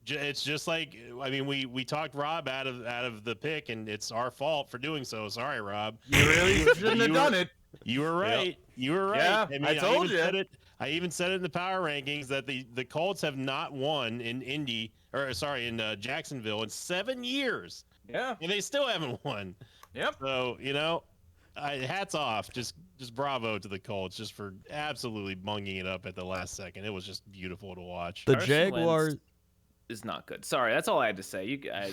it's just like, I mean, we talked Rob out of the pick, and it's our fault for doing so. Sorry, Rob. You really shouldn't have done it. You were right. Yep. You were right. Yeah, I mean, I told you. I even said it in the power rankings that the Colts have not won in Jacksonville in 7 years. Yeah. And they still haven't won. Yep. So, hats off. Just bravo to the Colts just for absolutely bunging it up at the last second. It was just beautiful to watch. The Carson Jaguars Wentz is not good. Sorry, that's all I had to say. I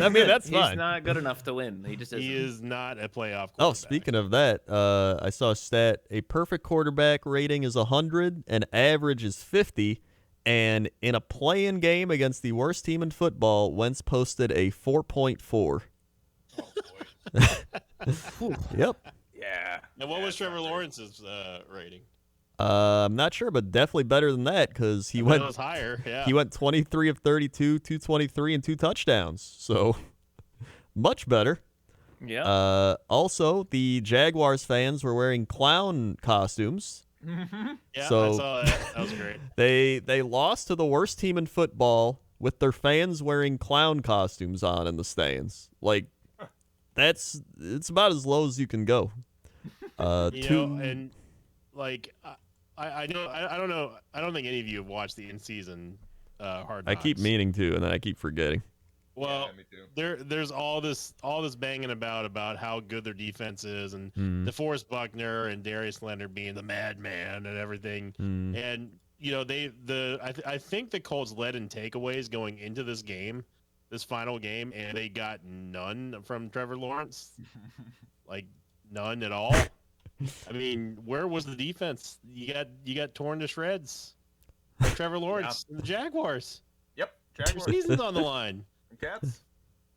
mean, that's fine. He's not good enough to win. He just isn't. He is not a playoff quarterback. Oh, speaking of that, I saw a stat. A perfect quarterback rating is 100, and average is 50. And in a play-in game against the worst team in football, Wentz posted a 4.4. Oh boy. Yep. Yeah. And what was Trevor Lawrence's rating? I'm not sure, but definitely better than that because he It went was higher. Yeah. He went 23 of 32, 223, and 2 touchdowns. So much better. Yeah. Also, the Jaguars fans were wearing clown costumes. Yeah, So- I saw that. That was great. They lost to the worst team in football with their fans wearing clown costumes on in the stands. Like it's about as low as you can go. And like I don't know. I don't think any of you have watched the in-season Hard Knocks. I keep meaning to, and then I keep forgetting. Well, Yeah, me too. there's all this banging about how good their defense is, and Mm. DeForest Buckner and Darius Leonard being the madman and everything. Mm. And I think the Colts led in takeaways going into this game, this final game, and they got none from Trevor Lawrence, like none at all. I mean, where was the defense? You got torn to shreds. Trevor Lawrence and the Jaguars. Yep, Your Jaguars. season's on the line. Cats.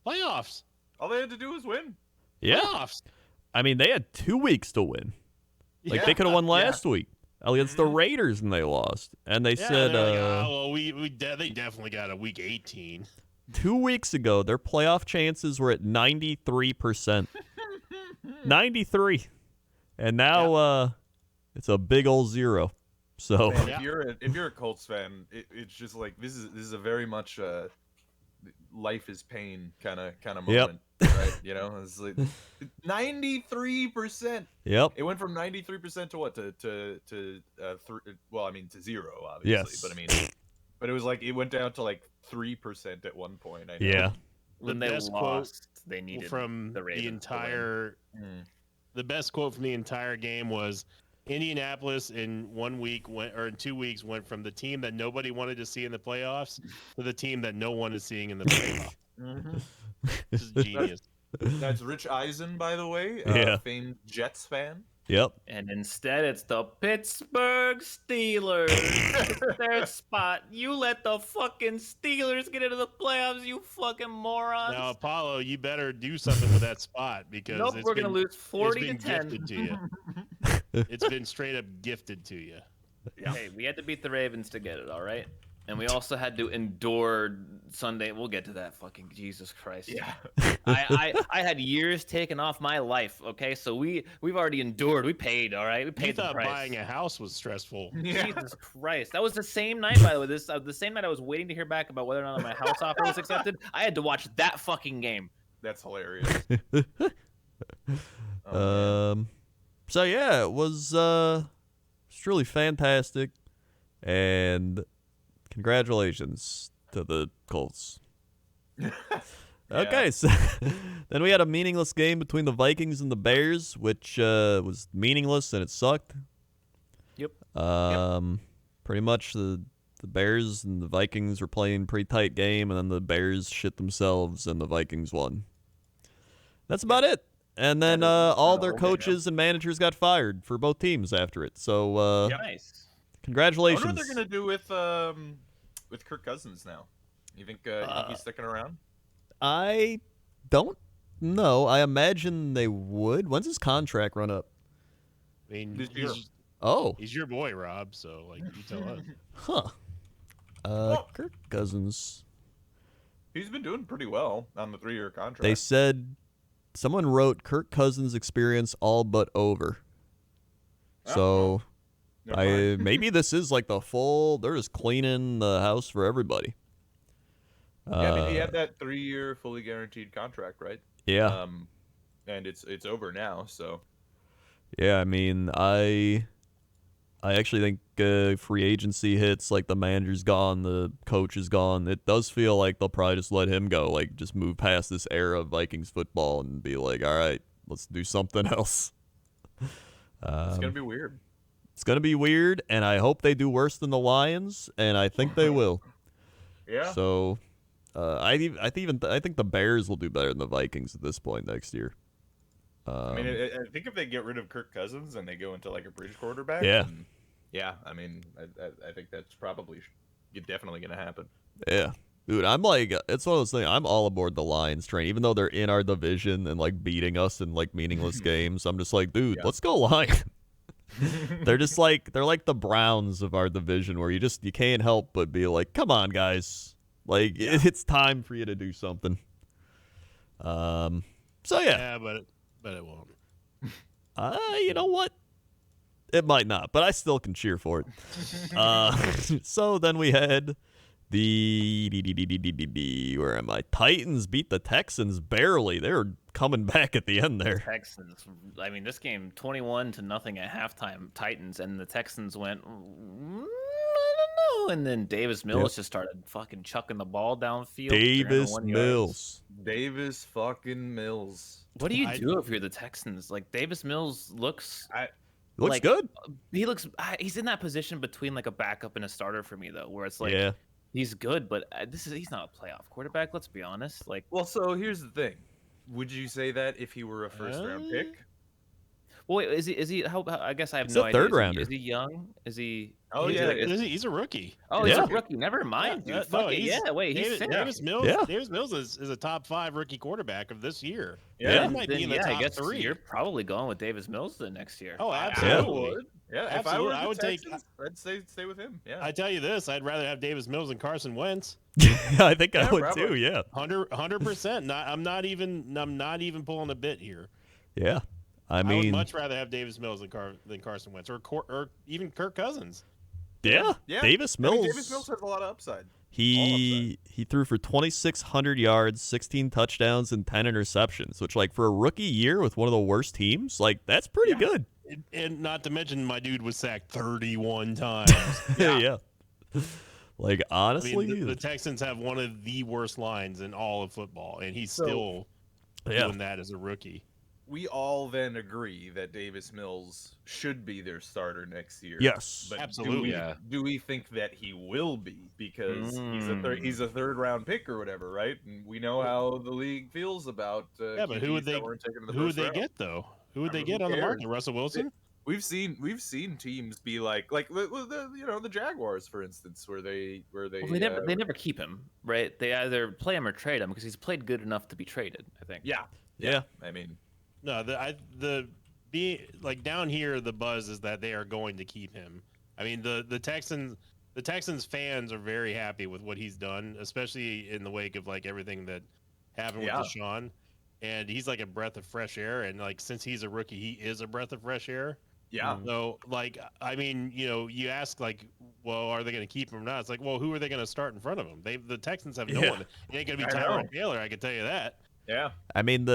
Playoffs. All they had to do was win. Yeah. Playoffs. I mean, they had 2 weeks to win. Like, Yeah. they could have won last week against the Mhm. Raiders, and they lost. And they Yeah, said, they're like, well, they definitely got a week 18. 2 weeks ago, their playoff chances were at 93%. 93. And now it's a big old 0. So Man, Yeah. if you're a Colts fan, it's just like this is a very much life is pain kind of Yep. moment, right? You know, it's like 93%. yep. It went from 93% to what to well, I mean to 0 obviously, Yes. but I mean, but it was like it went down to like 3% at one point. I know. Yeah. When The they best quote lost, they needed from the Ravens to win. the best quote from the entire game was Indianapolis in 1 week in 2 weeks went from the team that nobody wanted to see in the playoffs to the team that no one is seeing in the playoffs. This is genius. That's Rich Eisen, by the way, Yeah. famed Jets fan. Yep. And instead, it's the Pittsburgh Steelers. It's their spot. You let the fucking Steelers get into the playoffs, you fucking morons. Now, Apollo, you better do something with that spot because Nope, we're gonna lose 40 it's to been 10. gifted to you. It's been straight up gifted to you. Hey, we had to beat the Ravens to get it, all right? And we also had to endure Sunday. We'll get to that. Fucking Jesus Christ. Yeah. I had years taken off my life. Okay, so we've already endured. We paid. All right, we You paid the thought price. buying a house was stressful. Yeah. Jesus Christ! That was the same night, by the way. The same night I was waiting to hear back about whether or not my house offer was accepted. I had to watch that fucking game. That's hilarious. So yeah, it was truly fantastic, and congratulations to the Colts. Okay, so then we had a meaningless game between the Vikings and the Bears, which was meaningless and it sucked. Yep. Pretty much the Bears and the Vikings were playing a pretty tight game, and then the Bears shit themselves and the Vikings won. That's about it. And then all their coaches and managers got fired for both teams after it. So Yep. Nice. I congratulations. wonder what they're gonna do with Kirk Cousins now. You think he's sticking around? I don't know. I imagine they would. When's his contract run up? I mean, This year. Oh, he's your boy, Rob. So, like, you tell us. huh. Oh. Kirk Cousins. He's been doing pretty well on the 3-year contract. They said someone wrote Kirk Cousins' experience all but over. So Never mind. maybe this is like the full. They're just cleaning the house for everybody. Yeah, I mean, he had that 3-year fully guaranteed contract, right? Yeah. And it's over now, so Yeah, I mean, I actually think free agency hits, like the manager's gone, the coach is gone. It does feel like they'll probably just let him go, like just move past this era of Vikings football and be like, all right, let's do something else. it's gonna be weird. It's gonna be weird, and I hope they do worse than the Lions, and I think they will. Yeah. So, I think the Bears will do better than the Vikings at this point next year. I mean, I think if they get rid of Kirk Cousins and they go into like a bridge quarterback, Yeah. then, yeah. I mean, I think that's probably definitely gonna happen. Yeah. Dude, I'm like, it's one of those things. I'm all aboard the Lions train, even though they're in our division and like beating us in like meaningless games. I'm just like, dude, Yeah. let's go Lions. They're just like like the Browns of our division, where you can't help but be like, come on, guys, like it's time for you to do something. So yeah, Yeah, but it won't. you know what? It might not, but I still can cheer for it. So then we had the where am I? Titans beat the Texans barely. They were coming back at the end there. Texans. I mean, this game 21-0 at halftime. Titans, and the Texans went, I don't know, and then Davis Mills just started fucking chucking the ball downfield. Davis 301 yards. Mills. Davis fucking Mills. What do you do if you're the Texans? Like Davis Mills looks Looks good. He's in that position between like a backup and a starter for me though, where it's like Yeah. he's good, but he's not a playoff quarterback. Let's be honest. Like, Well, so here's the thing. Would you say that if he were a first round pick? well, wait, is he? How? I guess I have He's no a idea. third rounder. Is he young? Is he? Oh, is he yeah, like He's a rookie. oh, he's Yeah. a rookie. Never mind, dude. No, Fuck it. he's- Yeah, wait, he's sick. Davis Mills. Yeah. Davis Mills is a top 5 rookie quarterback of this year. Yeah. He might be in the I top guess 3. you're probably going with Davis Mills the next year. Oh, I absolutely. would. Yeah, if I Absolutely. were I the would take- Texans, I'd stay with him. Yeah. I tell you this, I'd rather have Davis Mills than Carson Wentz. I think I Yeah, would probably. too. Yeah. 100%. I'm not even pulling a bit here. Yeah. I I would mean, much rather have Davis Mills than Carson Wentz or even Kirk Cousins. yeah. Yeah. Davis I mean, Mills. Davis Mills has a lot of upside. He threw for 2,600 yards, 16 touchdowns, and 10 interceptions. Which, like, for a rookie year with one of the worst teams, like that's pretty good. And not to mention, my dude was sacked 31 times. Yeah. Like I honestly, mean, the Texans have one of the worst lines in all of football, and he's So- still yeah. doing that as a rookie. We all then agree that Davis Mills should be their starter next year. Yes. But Absolutely. Do we think that he will be because he's a third round pick or whatever, right? And we know how the league feels about Yeah, but who would QBs they that weren't taken in the who would first they round. get though? Who would I they mean, get who on the cares? market? Russell Wilson? We've seen teams be like the Jaguars, for instance, where they Well, they never keep him, right? They either play him or trade him because he's played good enough to be traded. I think. Yeah. I mean, No, down here the buzz is that they are going to keep him. I mean the Texans fans are very happy with what he's done, especially in the wake of like everything that happened Yeah. with Deshaun. And he's like a breath of fresh air, and like since he's a rookie, he is a breath of fresh air. yeah. So, like, I mean, you ask, like, well, are they going to keep him or not? It's like, well, who are they going to start in front of him? The Texans have no Yeah. one. It ain't going to be I Tyrod know. Taylor, I can tell you that. Yeah. I mean,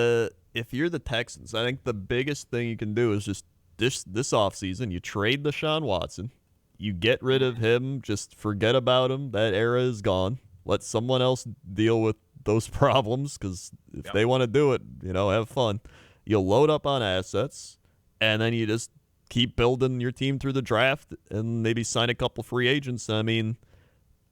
if you're the Texans, I think the biggest thing you can do is just this offseason, you trade Deshaun Watson, you get rid of him, just forget about him. That era is gone. Let someone else deal with those problems because if Yep. they want to do it, have fun. You'll load up on assets, and then you just keep building your team through the draft and maybe sign a couple free agents. I mean,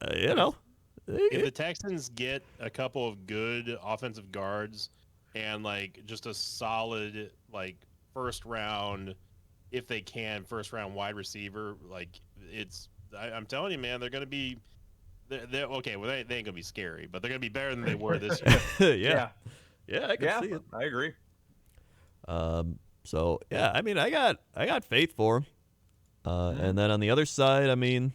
If the Texans get a couple of good offensive guards and, like, just a solid, like, first round wide receiver, like, I'm telling you, man, they're going to be. They're okay. Well, they ain't gonna be scary, but they're gonna be better than they were this year. yeah, I can see it. I agree. So yeah, I mean, I got faith for him. And then on the other side, I mean,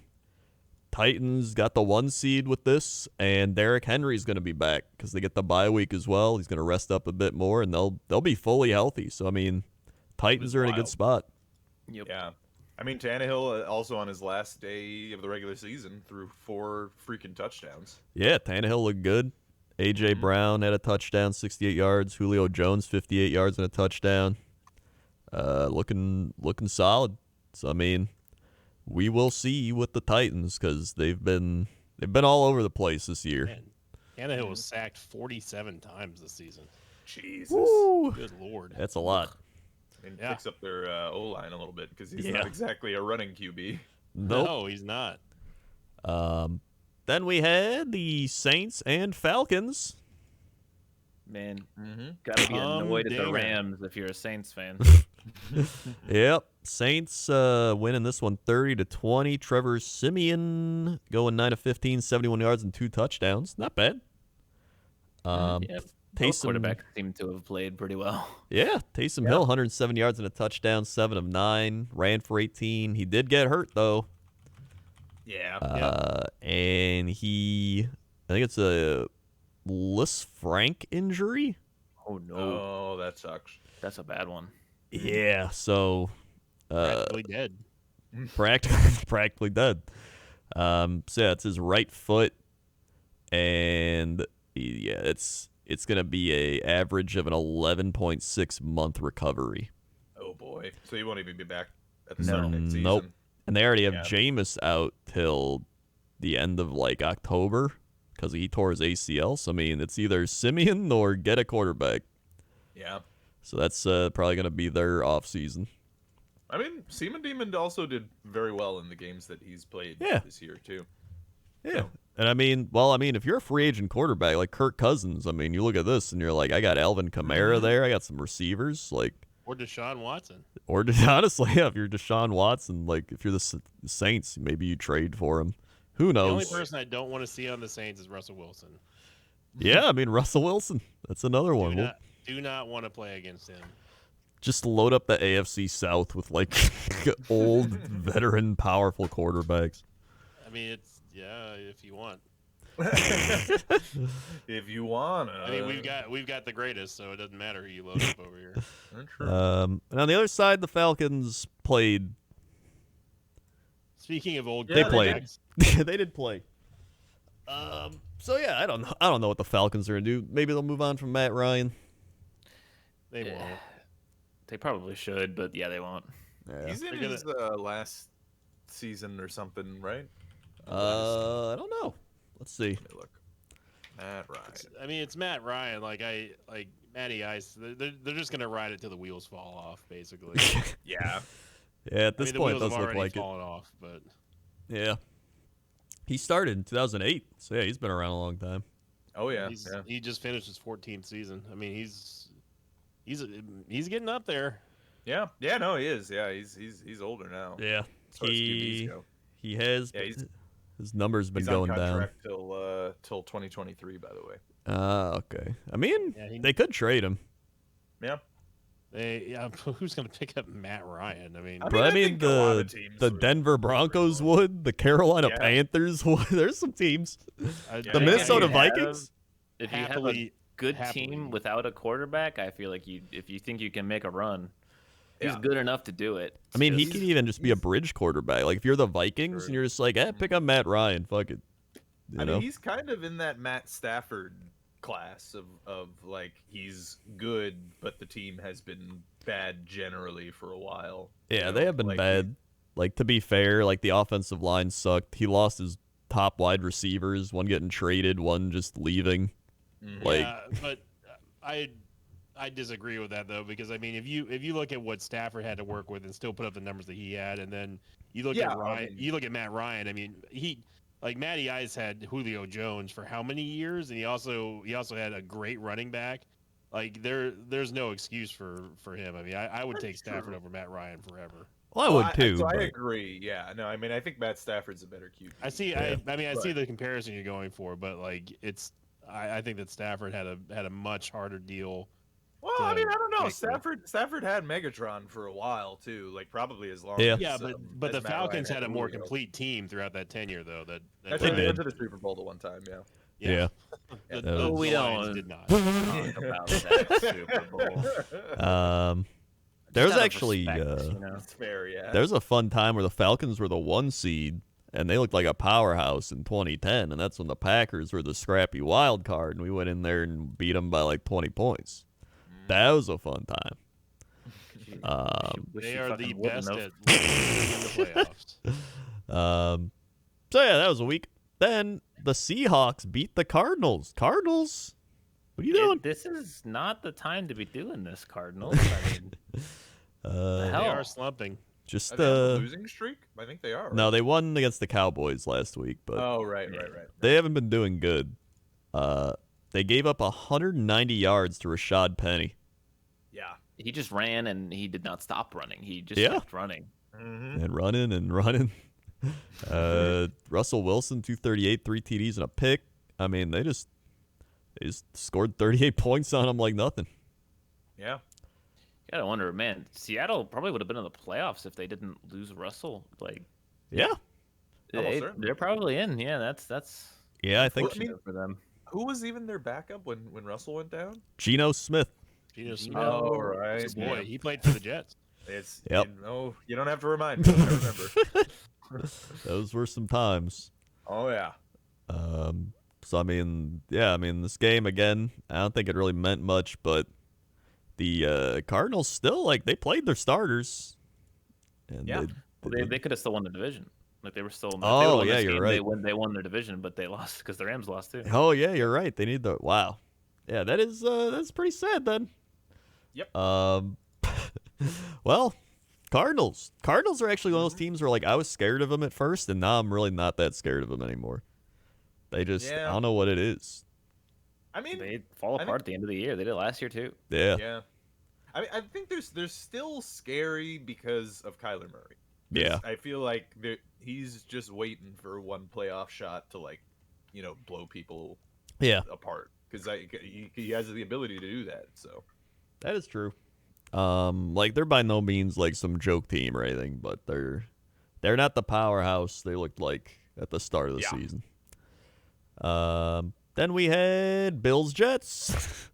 Titans got the 1 seed with this, and Derrick Henry's going to be back because they get the bye week as well. He's going to rest up a bit more, and they'll be fully healthy. So I mean, Titans are in a good spot. Yep. Yeah. I mean, Tannehill also on his last day of the regular season threw 4 freaking touchdowns. Yeah, Tannehill looked good. A.J. Brown had a touchdown, 68 yards. Julio Jones, 58 yards and a touchdown. Looking solid. So I mean, we will see with the Titans because they've been all over the place this year. Man, Tannehill was sacked 47 times this season. Jesus. Woo! Good lord. That's a lot. And Yeah. fix up their O-line a little bit because he's Yeah. not exactly a running QB. Nope. No, he's not. Then we had the Saints and Falcons. Man, Mm-hmm. gotta be annoyed at the Humdinger. Rams if you're a Saints fan. Yep. Saints winning this one 30-20. Trevor Siemian going 9 of 15, 71 yards and 2 touchdowns. Not bad. Yeah, both Taysom, quarterbacks seem to have played pretty well. yeah, Taysom Hill 107 yards and a touchdown, 7 of 9, ran for 18. He did get hurt though. Yeah. And I think it's a Lis Frank injury. Oh no, Oh, that sucks. that's a bad one. Yeah, so Practically dead. practically dead. So yeah, it's his right foot, and it's gonna be a average of an 11.6 month recovery. Oh boy. So he won't even be back at the start of next season. Nope. And they already have Yeah. Jameis out till the end of like October because he tore his ACL. So I mean, it's either Simeon or get a quarterback. Yeah. So that's probably gonna be their off season. I mean, Seaman Demon also did very well in the games that he's played this year too. Yeah. And I mean, if you're a free agent quarterback like Kirk Cousins, I mean, you look at this and you're like, I got Alvin Kamara there. I got some receivers. Like, Or Deshaun Watson. or honestly, yeah, if you're Deshaun Watson, like if you're the Saints, maybe you trade for him. Who knows? The only person I don't want to see on the Saints is Russell Wilson. Yeah, I mean, Russell Wilson. That's another one. Do not want to play against him. Just load up the AFC South with like old, veteran, powerful quarterbacks. I mean, if you want. If you wanna. I mean, we've got the greatest, so it doesn't matter who you load up over here. And on the other side, the Falcons played. Speaking of old, they played. They did play. So yeah, I don't know what the Falcons are gonna do. Maybe they'll move on from Matt Ryan. They won't. They probably should, but yeah, they won't. Yeah. He's in his last season or something, right? I don't know. Let's see. Let me look. Matt Ryan. It's Matt Ryan. Like Matty Ice. They're just gonna ride it till the wheels fall off, basically. Yeah. Yeah, at this point, it does look like it. Fallen off, but yeah. He started in 2008, so yeah, he's been around a long time. Oh yeah. He just finished his 14th season. I mean, he's getting up there. Yeah. Yeah. No, he is. Yeah, he's older now. Yeah. As far as QBs go. He has. Yeah, his numbers been he's going on down contract till 2023, by the way. Okay. I mean, they could trade him. Yeah. Who's going to pick up Matt Ryan? I mean, the Denver Broncos would, the Carolina Panthers would. There's some teams. The Minnesota Vikings. If you have a good team without a quarterback, I feel like if you think you can make a run, he's good enough to do it. I mean, he can even just be a bridge quarterback. Like if you're the Vikings and you're just like, pick up Matt Ryan, fuck it. I mean, he's kind of in that Matt Stafford class of like he's good, but the team has been bad generally for a while. Yeah, they have been bad. Like to be fair, like the offensive line sucked. He lost his top wide receivers, one getting traded, one just leaving. Like, but I disagree with that though, because I mean, if you look at what Stafford had to work with and still put up the numbers that he had, and then you look at Ryan, you look at Matt Ryan. I mean, like Matty Ice had Julio Jones for how many years, and he also had a great running back. Like there's no excuse for him. I mean, I would take Stafford over Matt Ryan forever. Well, I would too. I agree. Yeah, no, I mean, I think Matt Stafford's a better QB. I see. Yeah. I see the comparison you're going for, but like I think that Stafford had a much harder deal. Well, I mean, I don't know. Stafford had Megatron for a while too, like probably as long. Yeah, but the Falcons had a more complete team throughout that tenure, though. That they went to the Super Bowl the one time. Yeah. We don't did not talk about that Super Bowl. There's actually That's fair, yeah. There's a fun time where the Falcons were the 1 seed and they looked like a powerhouse in 2010, and that's when the Packers were the scrappy wild card, and we went in there and beat them by like 20 points. That was a fun time. They are the best at in the playoffs. So yeah, that was a week. Then the Seahawks beat the Cardinals. Cardinals, what are you doing? This is not the time to be doing this, Cardinals. I mean, they are slumping. Just are they on a losing streak? I think they are. Right? No, they won against the Cowboys last week, but right. They haven't been doing good. They gave up 190 yards to Rashad Penny. Yeah, he just ran and he did not stop running. He just kept running and running. Russell Wilson 238, 3 TDs and a pick. I mean, they just scored 38 points on him like nothing. Yeah. You gotta wonder, man. Seattle probably would have been in the playoffs if they didn't lose Russell. Like, they're probably in. Yeah, that's. Yeah, I think for them. Who was even their backup when Russell went down? Geno Smith. Oh, right. It's boy, he played for the Jets. Yep. You don't have to remind me. I remember. Those were some times. Oh yeah. So I mean, this game again, I don't think it really meant much, but the Cardinals still they played their starters. And they could have still won the division. Like they were still. Oh yeah, you're right. They won their division, but they lost because the Rams lost too. Oh yeah, you're right. They need wow. Yeah, that's pretty sad then. Yep. Well, Cardinals. Cardinals are actually one of those teams where like I was scared of them at first, and now I'm really not that scared of them anymore. They just I don't know what it is. I mean, They fall apart at the end of the year. They did last year too. Yeah. Yeah. I think they're still scary because of Kyler Murray. Yeah. I feel like he's just waiting for one playoff shot to like, blow people apart because he has the ability to do that. So that is true. Like they're by no means like some joke team or anything, but they're not the powerhouse they looked like at the start of the season. Then we had Bills Jets.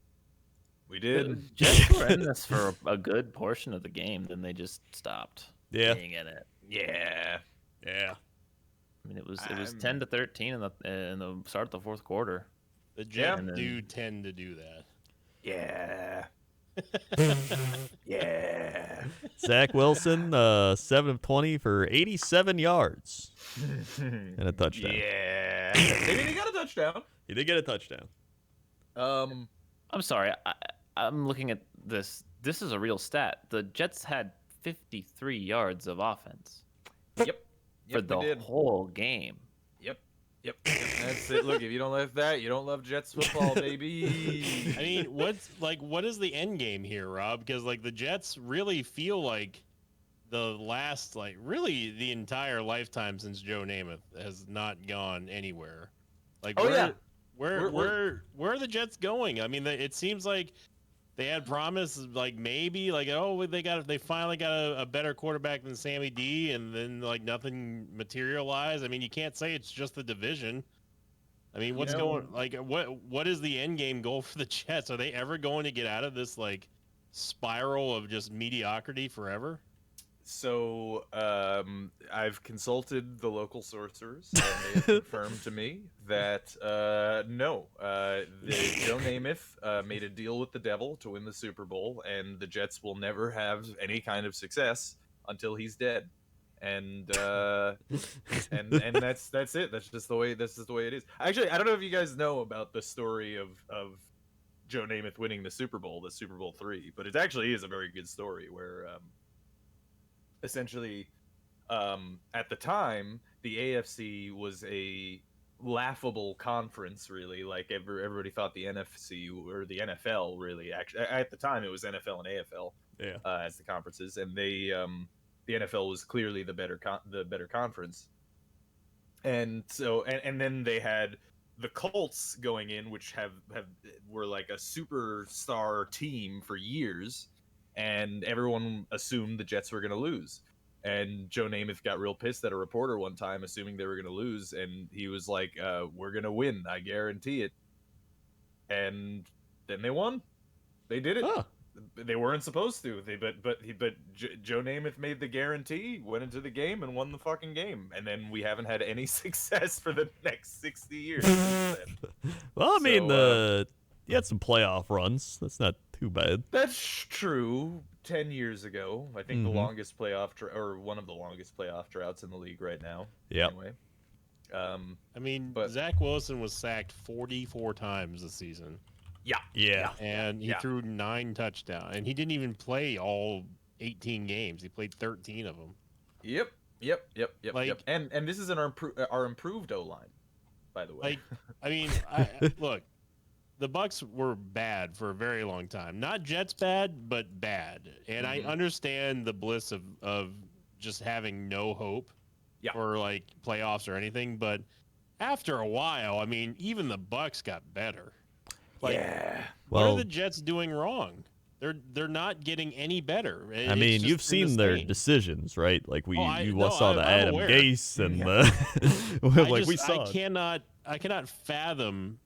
We did. The Jets were in this for a good portion of the game, then they just stopped being in it. Yeah. Yeah. I mean, it was 10-13 in the start of the fourth quarter. The Jets do tend to do that. Yeah. Yeah. Zach Wilson, 7 of 20 for 87 yards and a touchdown. Yeah. He got a touchdown. He did get a touchdown. I'm sorry. I'm looking at this. This is a real stat. The Jets had 53 yards of offense. Yep. For the whole game. Yep. That's it. Look, if you don't love that, you don't love Jets football, baby. I mean, what is the end game here, Rob? Because like the Jets really feel like the last, like really the entire lifetime since Joe Namath has not gone anywhere. Like, where are the Jets going? I mean, it seems like they had promise, like maybe, like they finally got a better quarterback than Sammy D, and then like nothing materialized. I mean, you can't say it's just the division. I mean, what is the end game goal for the Jets? Are they ever going to get out of this like spiral of just mediocrity forever? So I've consulted the local sorcerers, and they have confirmed to me that no, Joe Namath made a deal with the devil to win the Super Bowl, and the Jets will never have any kind of success until he's dead. And and that's it. That's just the way it is. Actually, I don't know if you guys know about the story of Joe Namath winning the Super Bowl III, but it actually is a very good story where. Essentially, at the time, the AFC was a laughable conference, really. Like everybody thought the NFC or the NFL, really. Actually, at the time, it was NFL and AFL as the conferences, and the NFL was clearly the better conference. And so, and then they had the Colts going in, which were like a superstar team for years. And everyone assumed the Jets were going to lose. And Joe Namath got real pissed at a reporter one time, assuming they were going to lose. And he was like, we're going to win. I guarantee it. And then they won. They did it. Huh. They weren't supposed to. But Joe Namath made the guarantee, went into the game, and won the fucking game. And then we haven't had any success for the next 60 years. Well, I mean, you had some playoff runs. That's not too bad. That's true. 10 years ago, I think the longest playoff or one of the longest playoff droughts in the league right now. Yeah. Anyway, I mean, Zach Wilson was sacked 44 times this season. Yeah. And he threw 9 touchdowns, and he didn't even play all 18 games. He played 13 of them. Yep. And this is our improved O-line, by the way. Like, I mean, look. The Bucs were bad for a very long time. Not Jets bad, but bad. And I understand the bliss of just having no hope for like playoffs or anything. But after a while, I mean, even the Bucs got better. Like, what are the Jets doing wrong? They're not getting any better. I mean, you've seen their decisions, right? Like saw the Adam Gase and we saw. I cannot fathom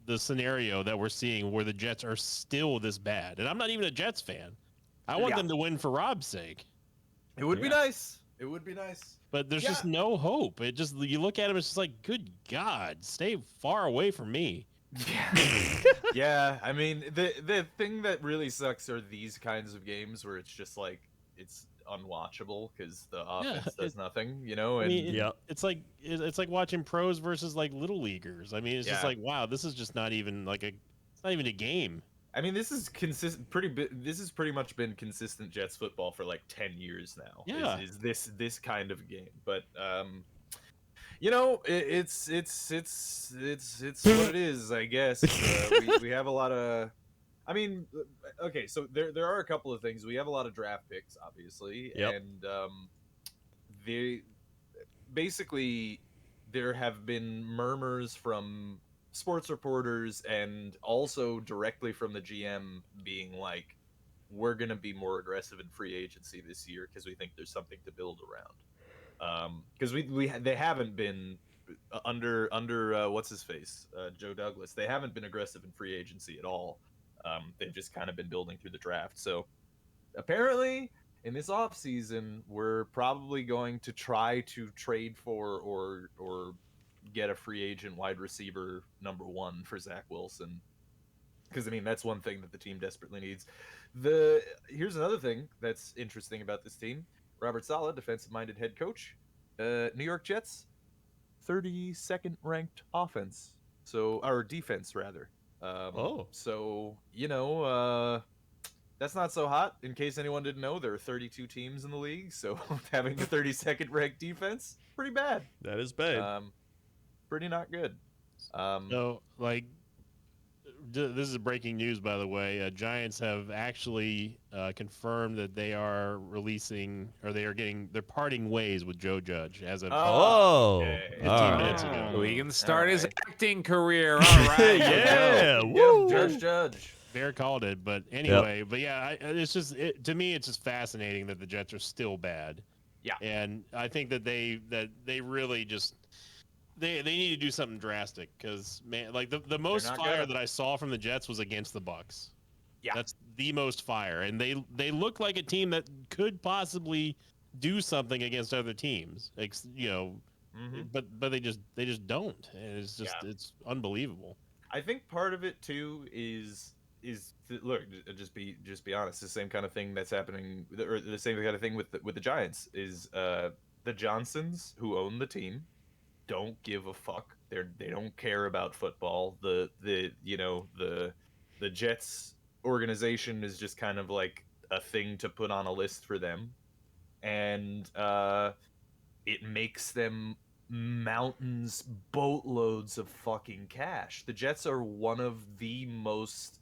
the scenario that we're seeing where the Jets are still this bad. And I'm not even a Jets fan. I want them to win for Rob's sake. It would be nice. It would be nice. But there's just no hope. It just, you look at him, it's just like, good God, stay far away from me. Yeah, I mean, the thing that really sucks are these kinds of games where it's just like, it's unwatchable because the offense does nothing, And I mean, it's like watching pros versus like little leaguers. I mean, it's just like, wow, this is just not even like it's not even a game. I mean, this is this has pretty much been consistent Jets football for like 10 years now. Yeah. Is this kind of game? But you know, it's what it is, I guess. We have a lot of. I mean, okay, so there are a couple of things. We have a lot of draft picks, obviously, Yep. and they basically there have been murmurs from sports reporters and also directly from the GM being like, we're going to be more aggressive in free agency this year because we think there's something to build around. Because they haven't been under what's his face, Joe Douglas. They haven't been aggressive in free agency at all. They've just kind of been building through the draft. So apparently in this offseason, we're probably going to try to trade for or get a free agent wide receiver number 1 for Zach Wilson. Because, I mean, that's one thing that the team desperately needs. Here's another thing that's interesting about this team. Robert Saleh, defensive-minded head coach. New York Jets, 32nd ranked offense. Or defense, rather. So, you know, that's not so hot. In case anyone didn't know, there are 32 teams in the league, so having the 32nd ranked defense, pretty bad. That is bad. Pretty not good. So, like, this is breaking news, by the way. Giants have actually confirmed that they are releasing, or they're parting ways with Joe Judge as of okay. 15 all minutes right. ago. We can start his Alright. acting career. All right. Yeah, Yep, woo. Judge. Bear called it, but anyway, but yeah, it's just to me, it's just fascinating that the Jets are still bad. Yeah. And I think that they really just they need to do something drastic because, man, like the most not fire gonna. that I saw from the Jets was against the Bucks. Yeah. That's the most fire, and they look like a team that could possibly do something against other teams. But they just don't, and it's just it's unbelievable. I think part of it too is look, just be honest. The same kind of thing that's happening, or the same kind of thing with the Giants is the Johnsons, who own the team, don't give a fuck. They don't care about football. The Jets organization is just kind of like a thing to put on a list for them, and it makes them boatloads of fucking cash. The Jets are one of the most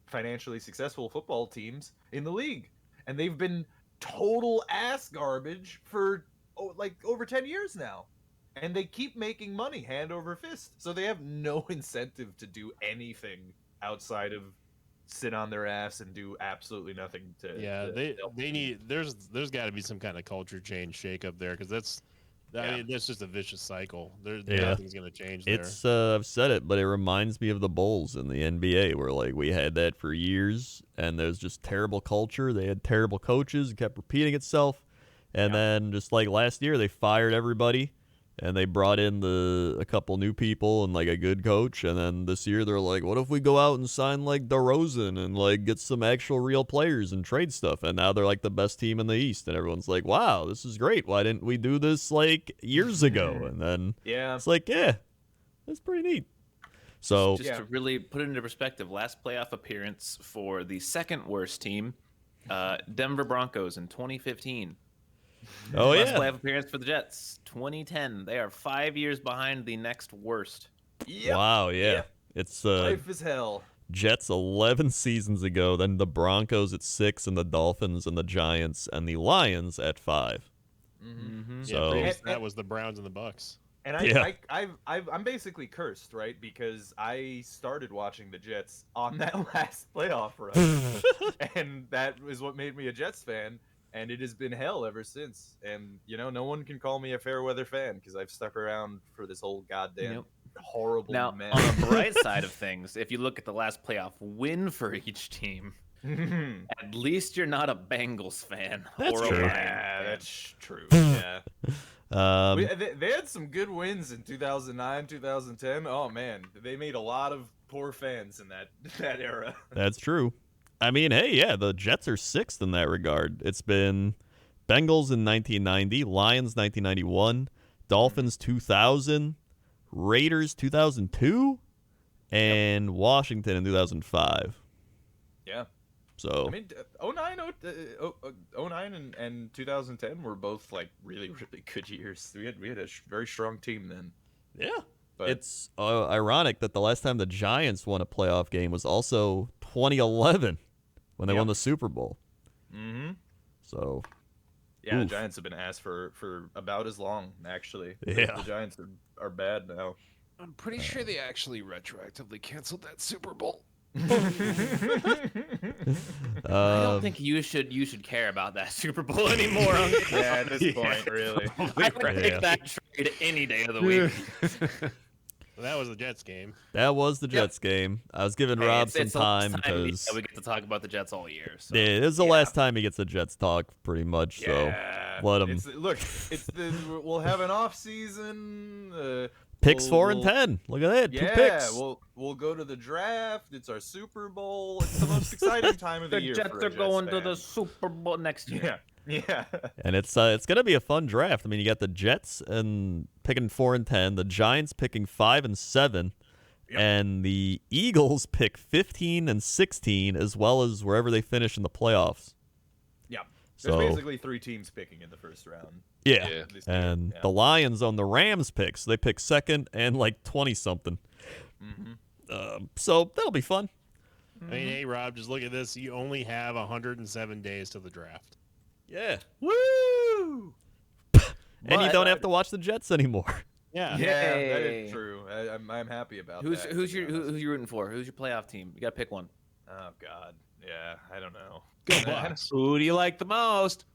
financially successful football teams in the league, and they've been total ass garbage for like over 10 years now, and they keep making money hand over fist, so they have no incentive to do anything outside of sit on their ass and do absolutely nothing they need there's got to be some kind of culture change shake up there, because that's just a vicious cycle. Nothing's going to change there. It's I've said it, but it reminds me of the Bulls in the NBA, where like we had that for years, and there's just terrible culture. They had terrible coaches, it kept repeating itself, and then just like last year, they fired everybody, and they brought in a couple new people and like a good coach, and then this year they're like, what if we go out and sign like DeRozan and like get some actual real players and trade stuff? And now they're like the best team in the East, and everyone's like, wow, this is great. Why didn't we do this like years ago? And then it's like, that's pretty neat. So just to really put it into perspective, last playoff appearance for the second worst team, Denver Broncos in 2015. Last playoff appearance for the Jets, 2010. They are 5 years behind the next worst. Wow, it's life is hell. Jets 11 seasons ago, then the Broncos at 6, and the Dolphins and the Giants and the Lions at 5. So that was the Browns and the Bucks. And I'm basically cursed, right? Because I started watching the Jets on that last playoff run, and that is what made me a Jets fan. And it has been hell ever since. And, you know, no one can call me a fair weather fan because I've stuck around for this whole goddamn horrible mess. On the bright side of things, if you look at the last playoff win for each team, at least you're not a Bengals fan. That's or true. A That's true. Yeah. They had some good wins in 2009, 2010. Oh, man. They made a lot of poor fans in that era. That's true. I mean, hey, the Jets are 6th in that regard. It's been Bengals in 1990, Lions 1991, Dolphins 2000, Raiders 2002, and Washington in 2005. Yeah. So I mean, 09 and 2010 were both like really, really good years. We had a very strong team then. yeah, But it's ironic that the last time the Giants won a playoff game was also 2011 when they won the Super Bowl. Mm-hmm. So Yeah, the oof. Giants have been ass for about as long, actually. Yeah. The Giants are bad now. I'm pretty sure they actually retroactively canceled that Super Bowl. I don't think you should care about that Super Bowl anymore. Yeah, at this point, really. I would take that trade any day of the week. That was the Jets game. That was the Jets game. I was giving Rob some it's the last time because we get to talk about the Jets all year. So. yeah, this is the last time he gets a Jets talk, pretty much. Yeah. So let him. We'll have an off season. Picks 4 and 10. Look at that. 2 picks. We'll go to the draft. It's our Super Bowl. It's the most exciting time of the year. The Jets are going to the Super Bowl next year. Yeah. And it's gonna be a fun draft. I mean, you got the Jets and picking 4 and 10, the Giants picking 5 and 7, and the Eagles pick 15 and 16, as well as wherever they finish in the playoffs. Yeah. So There's basically 3 teams picking in the first round. yeah, Yeah. and the Lions on the Rams pick, so they pick second and like 20 something. So that'll be fun. I mean, hey, Rob, just look at this. You only have 107 days to the draft. Yeah, Woo! and you don't have to watch the Jets anymore. Yeah. Yeah, that Yay. is true. I'm happy about Who's that. who's to your be honest. who's you rooting for? Who's your playoff team? You got to pick one. Oh God. Yeah, I don't know. Go Bucks. Who do you like the most?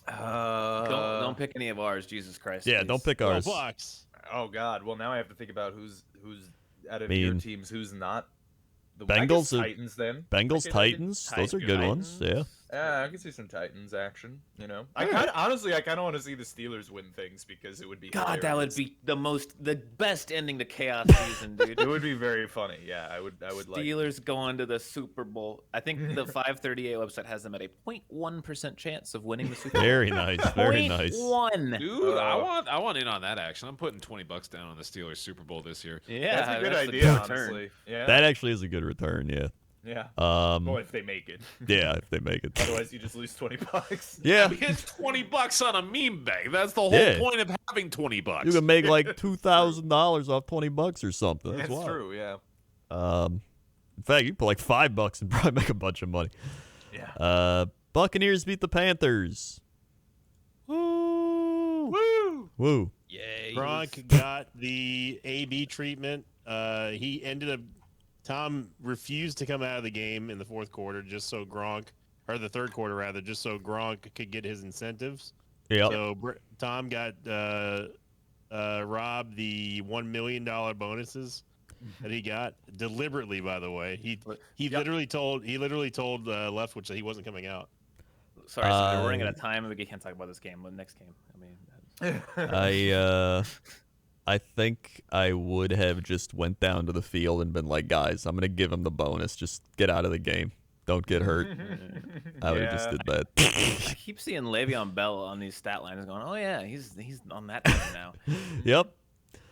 Don't pick any of ours. Jesus Christ. Yeah, please. don't pick Go ours. Bucks. Oh God. Well, now I have to think about who's out of I your mean, teams who's not. I Bengals guess are- Titans then. Bengals, Okay, Titans, those are good ones. Yeah. I can see some Titans action. You know, I kind of want to see the Steelers win things because it would be. God, that would hilarious. be the best ending to chaos season, dude. It would be very funny. Yeah, I would like. Steelers going to the Super Bowl. I think the 538 website has them at a 0.1% chance of winning the Super Bowl. Very nice. Very nice. 0.1. Dude, I want in on that action. I'm putting $20 down on the Steelers Super Bowl this year. Yeah, That's a good that's idea, return. honestly. Yeah. That actually is a good return. Yeah. Yeah. Well, if they make it. yeah, if they make it. Otherwise, you just lose $20. Yeah. We get $20 on a meme bag. That's the whole Yeah. point of having $20. You can make like $2,000 off $20 or something. That's That's wild. true. Yeah. In fact, you can put like $5 and probably make a bunch of money. Yeah. Buccaneers beat the Panthers. Woo! Woo! Woo! Yay. Gronk got the AB treatment. He ended up. Tom refused to come out of the game in the fourth quarter just so Gronk, or the third quarter rather, just so Gronk could get his incentives. Yep. So Tom got Rob the $1 million bonuses that he got deliberately. By the way, he literally told Leftwich that he wasn't coming out. Sorry, so we're running out of time. We can't talk about this game. But next game. I mean, I think I would have just went down to the field and been like, guys, I'm gonna give him the bonus. Just get out of the game. Don't get hurt. I would have just did that. I keep seeing Le'Veon Bell on these stat lines going, oh yeah, he's on that team now. Yep.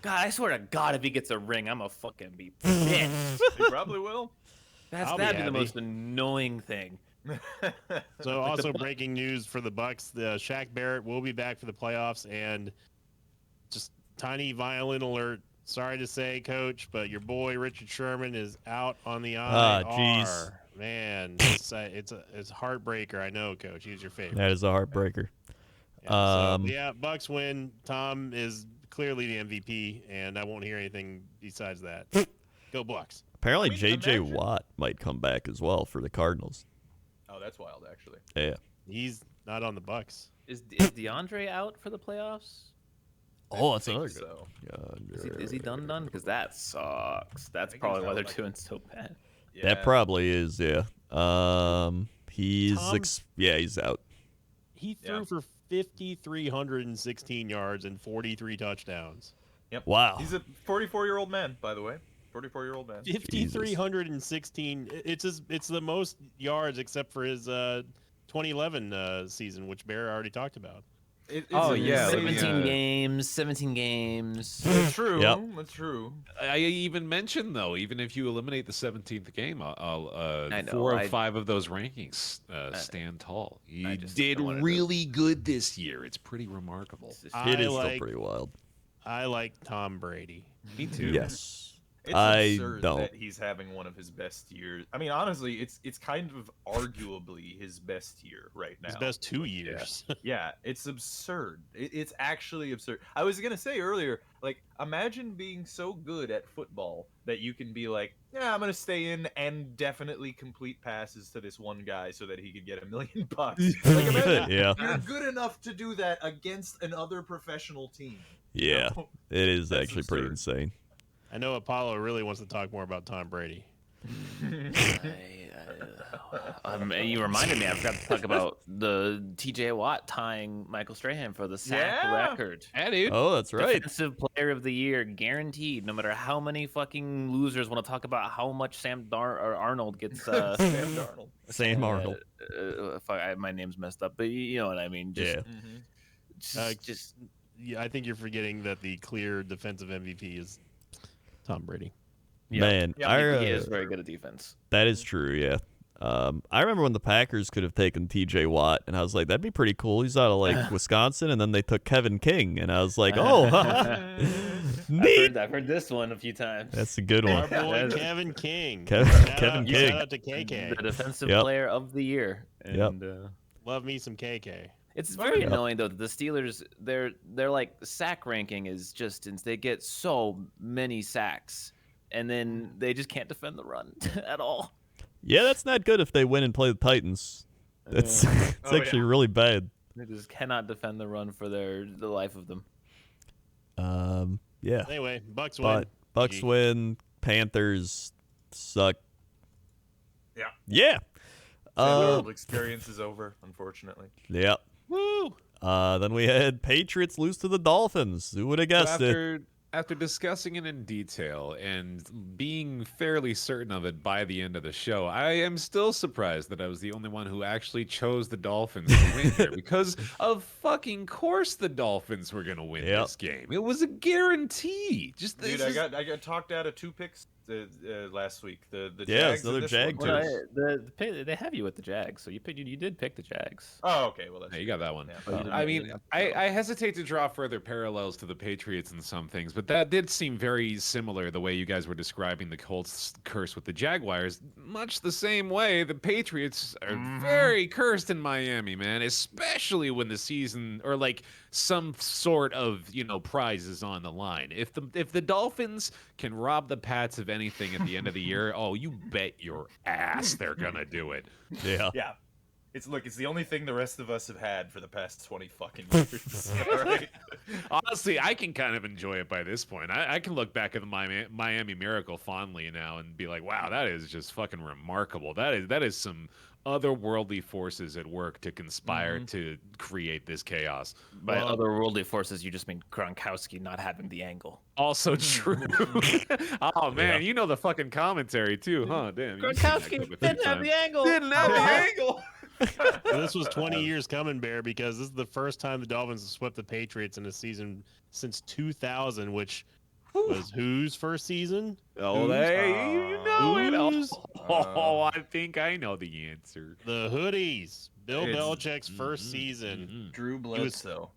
God, I swear to God, if he gets a ring, I'm a fucking be pissed. He probably will. I'll That'd be be the happy. most annoying thing. So also breaking news for the Bucks: Shaq Barrett will be back for the playoffs, and just tiny violin alert. Sorry to say, Coach, but your boy Richard Sherman is out on the IR. jeez. Man, it's a heartbreaker. I know, Coach. He's your favorite. That is a heartbreaker. Yeah, Bucks win. Tom is clearly the MVP, and I won't hear anything besides that. Go Bucks. Apparently, I mean, J.J. imagine- Watt might come back as well for the Cardinals. Oh, that's wild, actually. Yeah. He's not on the Bucks. Is DeAndre out for the playoffs? Oh, that's I another think good. so. Is he done? Because that sucks. That's think probably he's why out, they're like- doing so bad. Yeah. That probably is, yeah. He's Tom- he's out. He threw Yeah. for 5,316 yards and 43 touchdowns. Yep. Wow. He's a 44-year-old man, by the way. 44-year-old man. 5,316. It's the most yards except for his 2011 season, which Bear already talked about. Oh, yeah, 17 games, 17 games. That's true. Yep. That's true. I even mentioned though, even if you eliminate the 17th game, I know, 4 or 5 of those rankings stand tall. He did really good this year. It's pretty remarkable. It is still pretty wild. I like Tom Brady. Me too. Yes. It's I absurd don't. that he's having one of his best years. I mean, honestly, it's kind of arguably his best year right now. His best 2 years. Yeah, it's absurd. It's actually absurd. I was gonna say earlier, like, imagine being so good at football that you can be like, yeah, I'm gonna stay in and definitely complete passes to this one guy so that he could get $1 million. Like, imagine Yeah. you're good enough to do that against another professional team. Yeah. No. It is That's actually pretty absurd. insane. I know Apollo really wants to talk more about Tom Brady. You reminded me. I forgot to talk about the T.J. Watt tying Michael Strahan for the sack record. Yeah, dude. Oh, that's right. Defensive Player of the Year, guaranteed. No matter how many fucking losers want to talk about how much Arnold gets. Sam Darnold. Sam Arnold. My name's messed up, but you know what I mean. Just, Yeah. just Yeah, I think you're forgetting that the clear defensive MVP is Tom Brady. yeah. Man, Yeah, he is very good at defense. that is true, yeah. I remember when the Packers could have taken T.J. Watt, and I was like, that'd be pretty cool. He's out of, like, Wisconsin, and then they took Kevin King, and I was like, oh, neat. I've heard this one a few times. That's a good Our one. boy Kevin King. Kevin Shout King. out to KK. The defensive Yep. player of the year. Yep. And, Love me some KK. it's very annoying though that the Steelers their like sack ranking is just they get so many sacks and then they just can't defend the run at all. Yeah, that's not good if they win and play the Titans. It's actually really bad. They just cannot defend the run for the life of them. Yeah. Anyway, Bucks win. But Bucks GG. win. Panthers suck. Yeah. Yeah. Sam Darnold experience is over, unfortunately. Yeah. Woo! Then we had Patriots lose to the Dolphins. Who would have guessed it? After discussing it in detail and being fairly certain of it by the end of the show, I am still surprised that I was the only one who actually chose the Dolphins to win here because of fucking course the Dolphins were going to win this game. It was a guarantee. Dude, I got talked out of 2 picks last week. The Yeah, Jags it's another and this Jag one. too. They have you with the Jags, so you did pick the Jags. Oh, okay. Well, that's Yeah, you got that one. Yeah. I mean, I hesitate to draw further parallels to the Patriots in some things, but that did seem very similar the way you guys were describing the Colts curse with the Jaguars. Much the same way the Patriots are very cursed in Miami, man, especially when the season or like some sort of, prize is on the line. If the Dolphins can rob the Pats of anything at the end of the year, oh, you bet your ass they're going to do it. Yeah. Yeah. It's the only thing the rest of us have had for the past 20 fucking years. All right. Honestly, I can kind of enjoy it by this point. I can look back at the Miami Miracle fondly now and be like, wow, that is just fucking remarkable. That is some otherworldly forces at work to conspire to create this chaos. By otherworldly forces, you just mean Gronkowski not having the angle. Also true. Oh man, you know the fucking commentary too, huh? Damn. Gronkowski didn't have the angle. Didn't have the angle. Well, this was 20 years coming, Bear, because this is the first time the Dolphins have swept the Patriots in a season since 2000, which was whose first season? Oh, you know it. Whose? I think I know the answer. The Hoodies. Bill It's- Belichick's first season. Drew Bledsoe.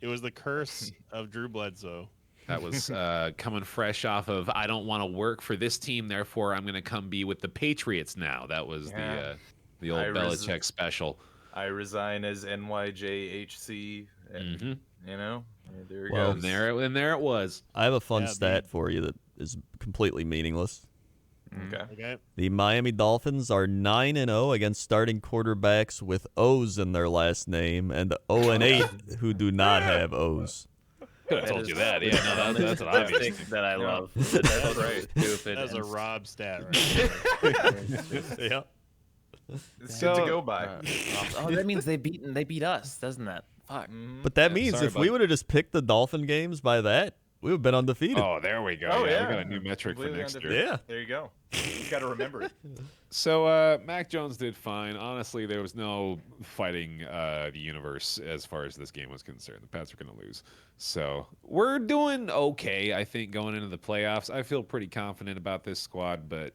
It was the curse of Drew Bledsoe. That was coming fresh off of I don't want to work for this team, therefore I'm going to come be with the Patriots now. That was the old Belichick special. I resign as NYJHC. And, there it Well, goes. And there it was. I have a fun Yeah, stat for you that is completely meaningless. Okay. Okay. The Miami Dolphins are 9-0 against starting quarterbacks with O's in their last name, and 0-8 who do not have O's. Could have told you that. Yeah, no, that's what I mean. That I Yeah. love. That's right. Stupid. That's a and- Rob stat right there. Yeah. It's good to go by. Oh, that means they beat us, doesn't that? Fuck. But that Yeah, means sorry, if we bud. would have just picked the Dolphin games by that, We've been undefeated. Oh, there we go. Oh, yeah, yeah. we got a new metric for Completely next year. undefeated. Yeah. There you go. You got to remember it. So Mac Jones did fine. Honestly, there was no fighting the universe as far as this game was concerned. The Pats are going to lose. So we're doing okay, I think, going into the playoffs. I feel pretty confident about this squad, but,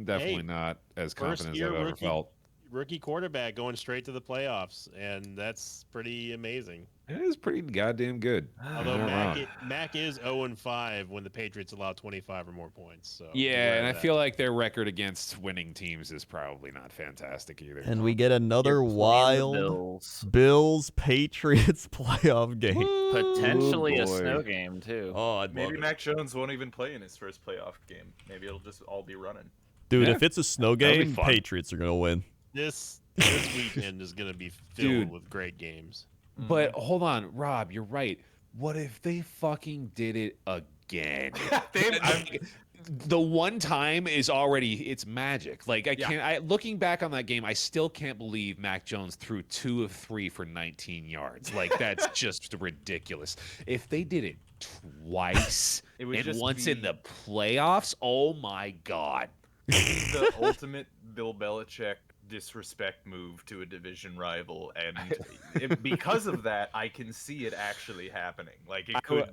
definitely not as confident as I've ever felt. Rookie quarterback going straight to the playoffs, and that's pretty amazing. It is pretty goddamn good. Although You're not wrong. Mac is 0-5 when the Patriots allow 25 or more points. So Yeah, and I feel like their record against winning teams is probably not fantastic either. And we get another You're playing the wild Bills. Patriots playoff game. Potentially a boy. snow game too. Oh, I'd love Maybe it. Mac Jones won't even play in his first playoff game. Maybe it'll just all be running. Dude, Yeah. if it's a snow That'll be game, fun. Patriots are gonna win. this weekend is going to be filled Dude. with great games. But hold on, Rob, you're right. What if they fucking did it again? The one time is already it's magic. Like looking back on that game, I still can't believe Mac Jones threw 2 of 3 for 19 yards. Like that's just ridiculous. If they did it twice It would and just once be- in the playoffs, oh my god. The ultimate Bill Belichick disrespect move to a division rival, and because of that, I can see it actually happening. Like it could.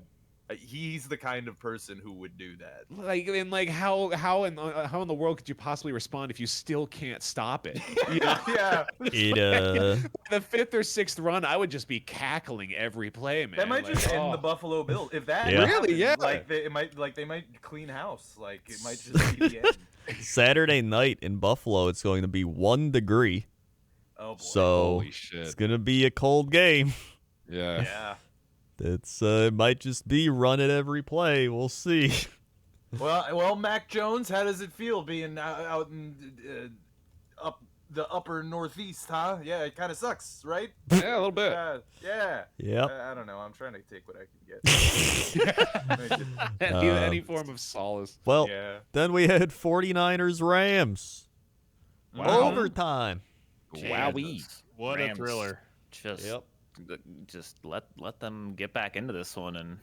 He's the kind of person who would do that. Like and like how in the world could you possibly respond if you still can't stop it? Yeah, It The 5th or 6th run, I would just be cackling every play, man. that might Like, just oh. end the Buffalo Bills. If that Yeah. happens, Really? Yeah. they might clean house. Like it might just be the end. Saturday night in Buffalo, it's going to be 1 degree. Oh boy. So Holy it's shit. gonna be a cold game. Yeah. Yeah. It might just be run at every play. We'll see. Well, Mac Jones, how does it feel being out in up the upper northeast, huh? Yeah, it kind of sucks, right? Yeah, a little bit. Yeah. Yep. I don't know. I'm trying to take what I can get. Any form of solace. Well, Yeah. then we had 49ers Rams. Wow. Overtime. Wowee. Jesus. What a Rams. thriller. Just let them get back into this one and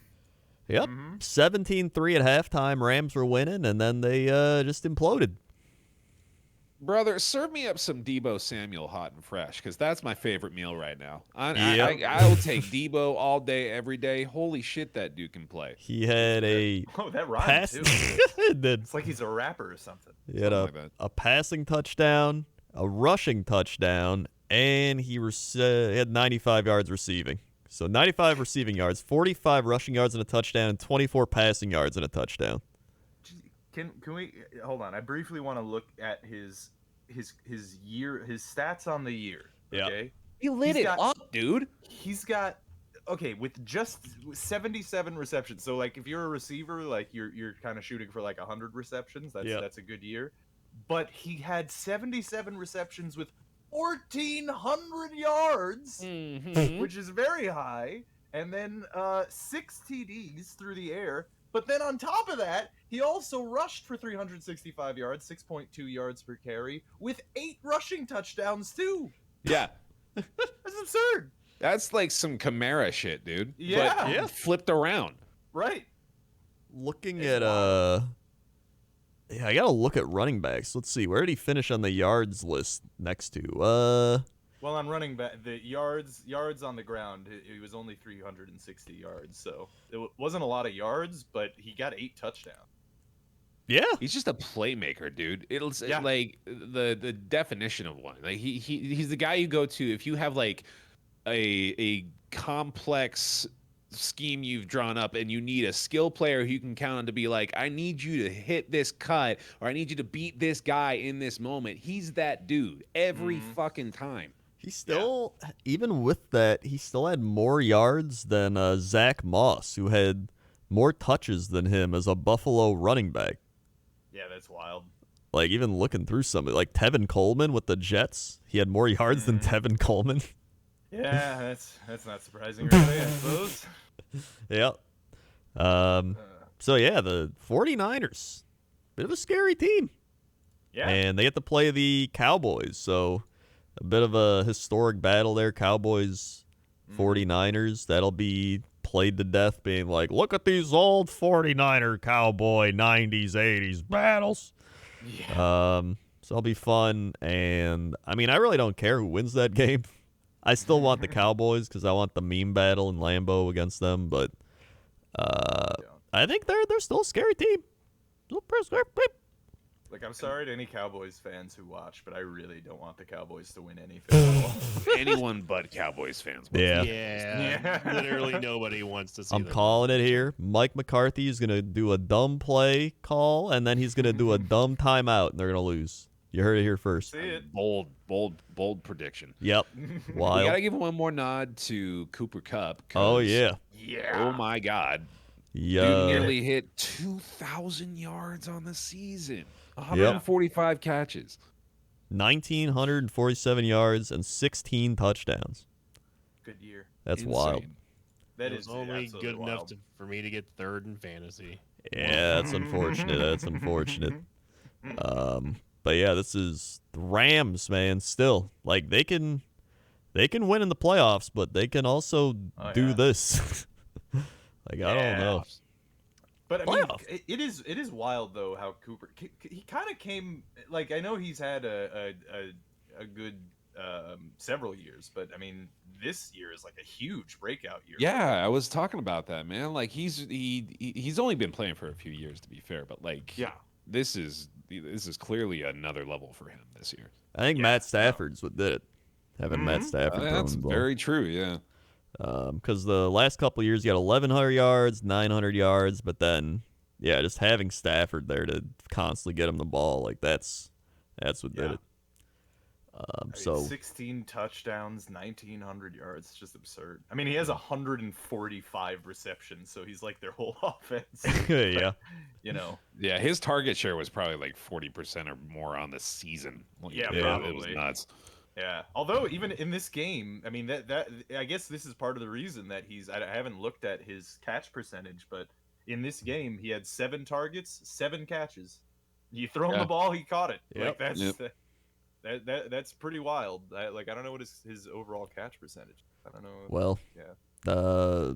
Yep. 17-3 at halftime. Rams were winning, and then they just imploded. Brother, serve me up some Debo Samuel hot and fresh, because that's my favorite meal right now. I will take Debo all day, every day. Holy shit, that dude can play. He had a Oh, that rhymes pass. too. Did- It's like he's a rapper or something. He had Something like that. a passing touchdown, a rushing touchdown, and he had 95 yards receiving. So 95 receiving yards, 45 rushing yards and a touchdown, and 24 passing yards and a touchdown. Can we hold on? I briefly want to look at his year, his stats on the year. Yeah. Okay. He lit He's it got- up, dude. He's got with just 77 receptions. So like if you're a receiver, like you're kind of shooting for like 100 receptions. That's a good year. But he had 77 receptions with 1,400 yards, which is very high, and then 6 TDs through the air. But then on top of that, he also rushed for 365 yards, 6.2 yards per carry, with 8 rushing touchdowns too. Yeah. That's absurd. That's like some Camara shit, dude. Yeah. But flipped around. Right. Looking It's at yeah, I gotta look at running backs. Let's see, where did he finish on the yards list next to? Well, on running back, the yards on the ground, it was only 360 yards, so it wasn't a lot of yards, but he got 8 touchdowns. Yeah, He's just a playmaker, dude. It's Yeah. like the definition of one. Like he's the guy you go to if you have like a complex scheme you've drawn up and you need a skill player who you can count on to be like, I need you to hit this cut or I need you to beat this guy in this moment. He's that dude every fucking time. he still, even with that, he still had more yards than Zach Moss, who had more touches than him as a Buffalo running back. Yeah, that's wild. Like, even looking through some, like Tevin Coleman with the Jets, he had more yards than Tevin Coleman. Yeah, that's not surprising, really, I suppose. Yeah. So, yeah, the 49ers, bit of a scary team. Yeah. And they get to play the Cowboys, so a bit of a historic battle there. Cowboys 49ers. That'll be played to death, being like, look at these old 49er Cowboy 90s, 80s battles. Yeah. So it'll be fun. And, I mean, I really don't care who wins that game. I still want the Cowboys because I want the meme battle in Lambeau against them. But I think they're still a scary team. Still a pretty scary team. Like, I'm sorry to any Cowboys fans who watch, but I really don't want the Cowboys to win anything at all. Anyone but Cowboys fans. Yeah. Yeah. Literally nobody wants to see I'm them. calling it here. Mike McCarthy is going to do a dumb play call, and then he's going to do a dumb timeout, and they're going to lose. You heard it here first. See it. Bold prediction. Yep. We Wild. gotta give one more nod to Cooper Kupp. Oh, yeah. Yeah. Oh my God. Yeah. Dude nearly hit 2,000 yards on the season. 145 catches. 1,947 yards and 16 touchdowns. Good year. That's Insane. wild. That It is was only absolutely good enough wild. for me to get third in fantasy. Yeah, that's unfortunate. That's unfortunate. But yeah, this is the Rams, man. Still, like they can win in the playoffs, but they can also do yeah. this. Like I don't know. But I mean, Playoff. it is wild though how Cooper he kind of came like I know he's had a good several years, but I mean this year is like a huge breakout year. Yeah, I was talking about that, man. Like he's only been playing for a few years, to be fair, but like this is clearly another level for him this year. I think Matt Stafford's what did it. Having Matt Stafford. That's throwing the ball. very true. Yeah. Because the last couple of years you got 1,100 yards, 900 yards, but then just having Stafford there to constantly get him the ball, like that's what did it. I mean, So 16 touchdowns, 1,900 yards, it's just absurd. I mean, he has 145 receptions, so he's like their whole offense. yeah, You know. Yeah, his target share was probably like 40% or more on the season. Like, Yeah, it was probably. nuts. Yeah. Although even in this game, I mean that I guess this is part of the reason that I haven't looked at his catch percentage, but in this game he had 7 targets, 7 catches. You throw him the ball, he caught it. Yep. Like that's pretty wild. I don't know what his overall catch percentage. I don't know. well, Yeah.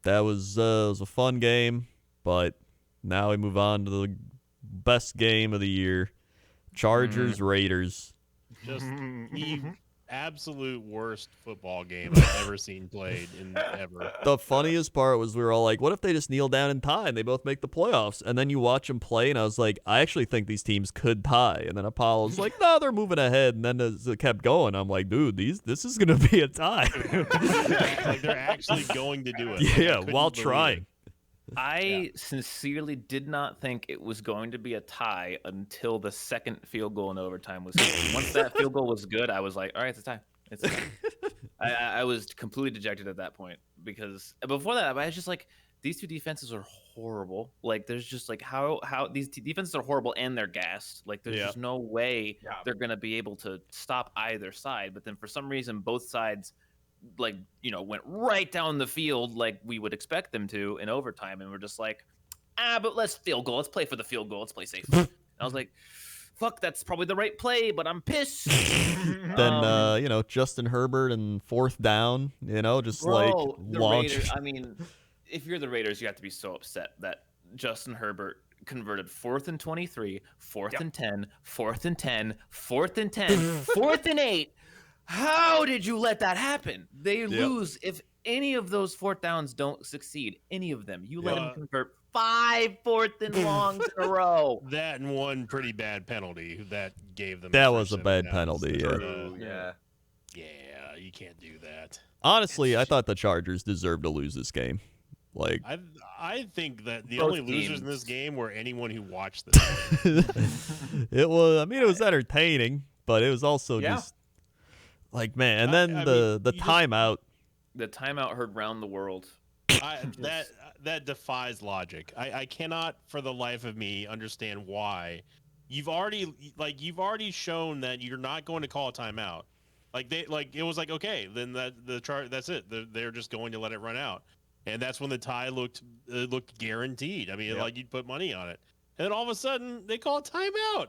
that was a fun game, but now we move on to the best game of the year, Chargers Raiders. Just the absolute worst football game I've ever seen played in ever. The funniest part was we were all like, what if they just kneel down and tie and they both make the playoffs? And then you watch them play, and I was like, I actually think these teams could tie. And then Apollo's like, no, they're moving ahead. And then as it kept going, I'm like, dude, this is going to be a tie. Like they're actually going to do it. Like, I Yeah, couldn't while believe trying. it. I sincerely did not think it was going to be a tie until the second field goal in overtime was good. Once that field goal was good, I was like, all right, it's a tie. It's a tie. I was completely dejected at that point because before that, I was just like, these two defenses are horrible. Like, there's just like how these defenses are horrible and they're gassed. Like, there's just no way they're going to be able to stop either side. But then for some reason, both sides like went right down the field like we would expect them to in overtime, and we're just like, but let's field goal, let's play for the field goal, let's play safe. And I was like, fuck, that's probably the right play, but I'm pissed. Then Justin Herbert and 4th down, just Bro, the launch. Raiders, I mean, if you're the Raiders, you have to be so upset that Justin Herbert converted 4th and 23, 4th and 10, 4th and 10, 4th and 10, 4th and 8. How did you let that happen? They lose if any of those 4th downs don't succeed. Any of them. You let them convert 5 4th and longs in a row. That and one pretty bad penalty that gave them. That the was first a bad 7 downs. penalty, Yeah. Yeah, you can't do that. Honestly, I thought the Chargers deserved to lose this game. Like, I think that the Both only losers in teams. this game were anyone who watched this. it was entertaining, but it was also just like, man. And then I the mean, timeout. The timeout heard round the world. That defies logic. I cannot for the life of me understand why. You've already shown that you're not going to call a timeout. It was like, okay, then that's it. They're just going to let it run out. And that's when the tie looked guaranteed. I mean, like you'd put money on it. And then all of a sudden they call a timeout.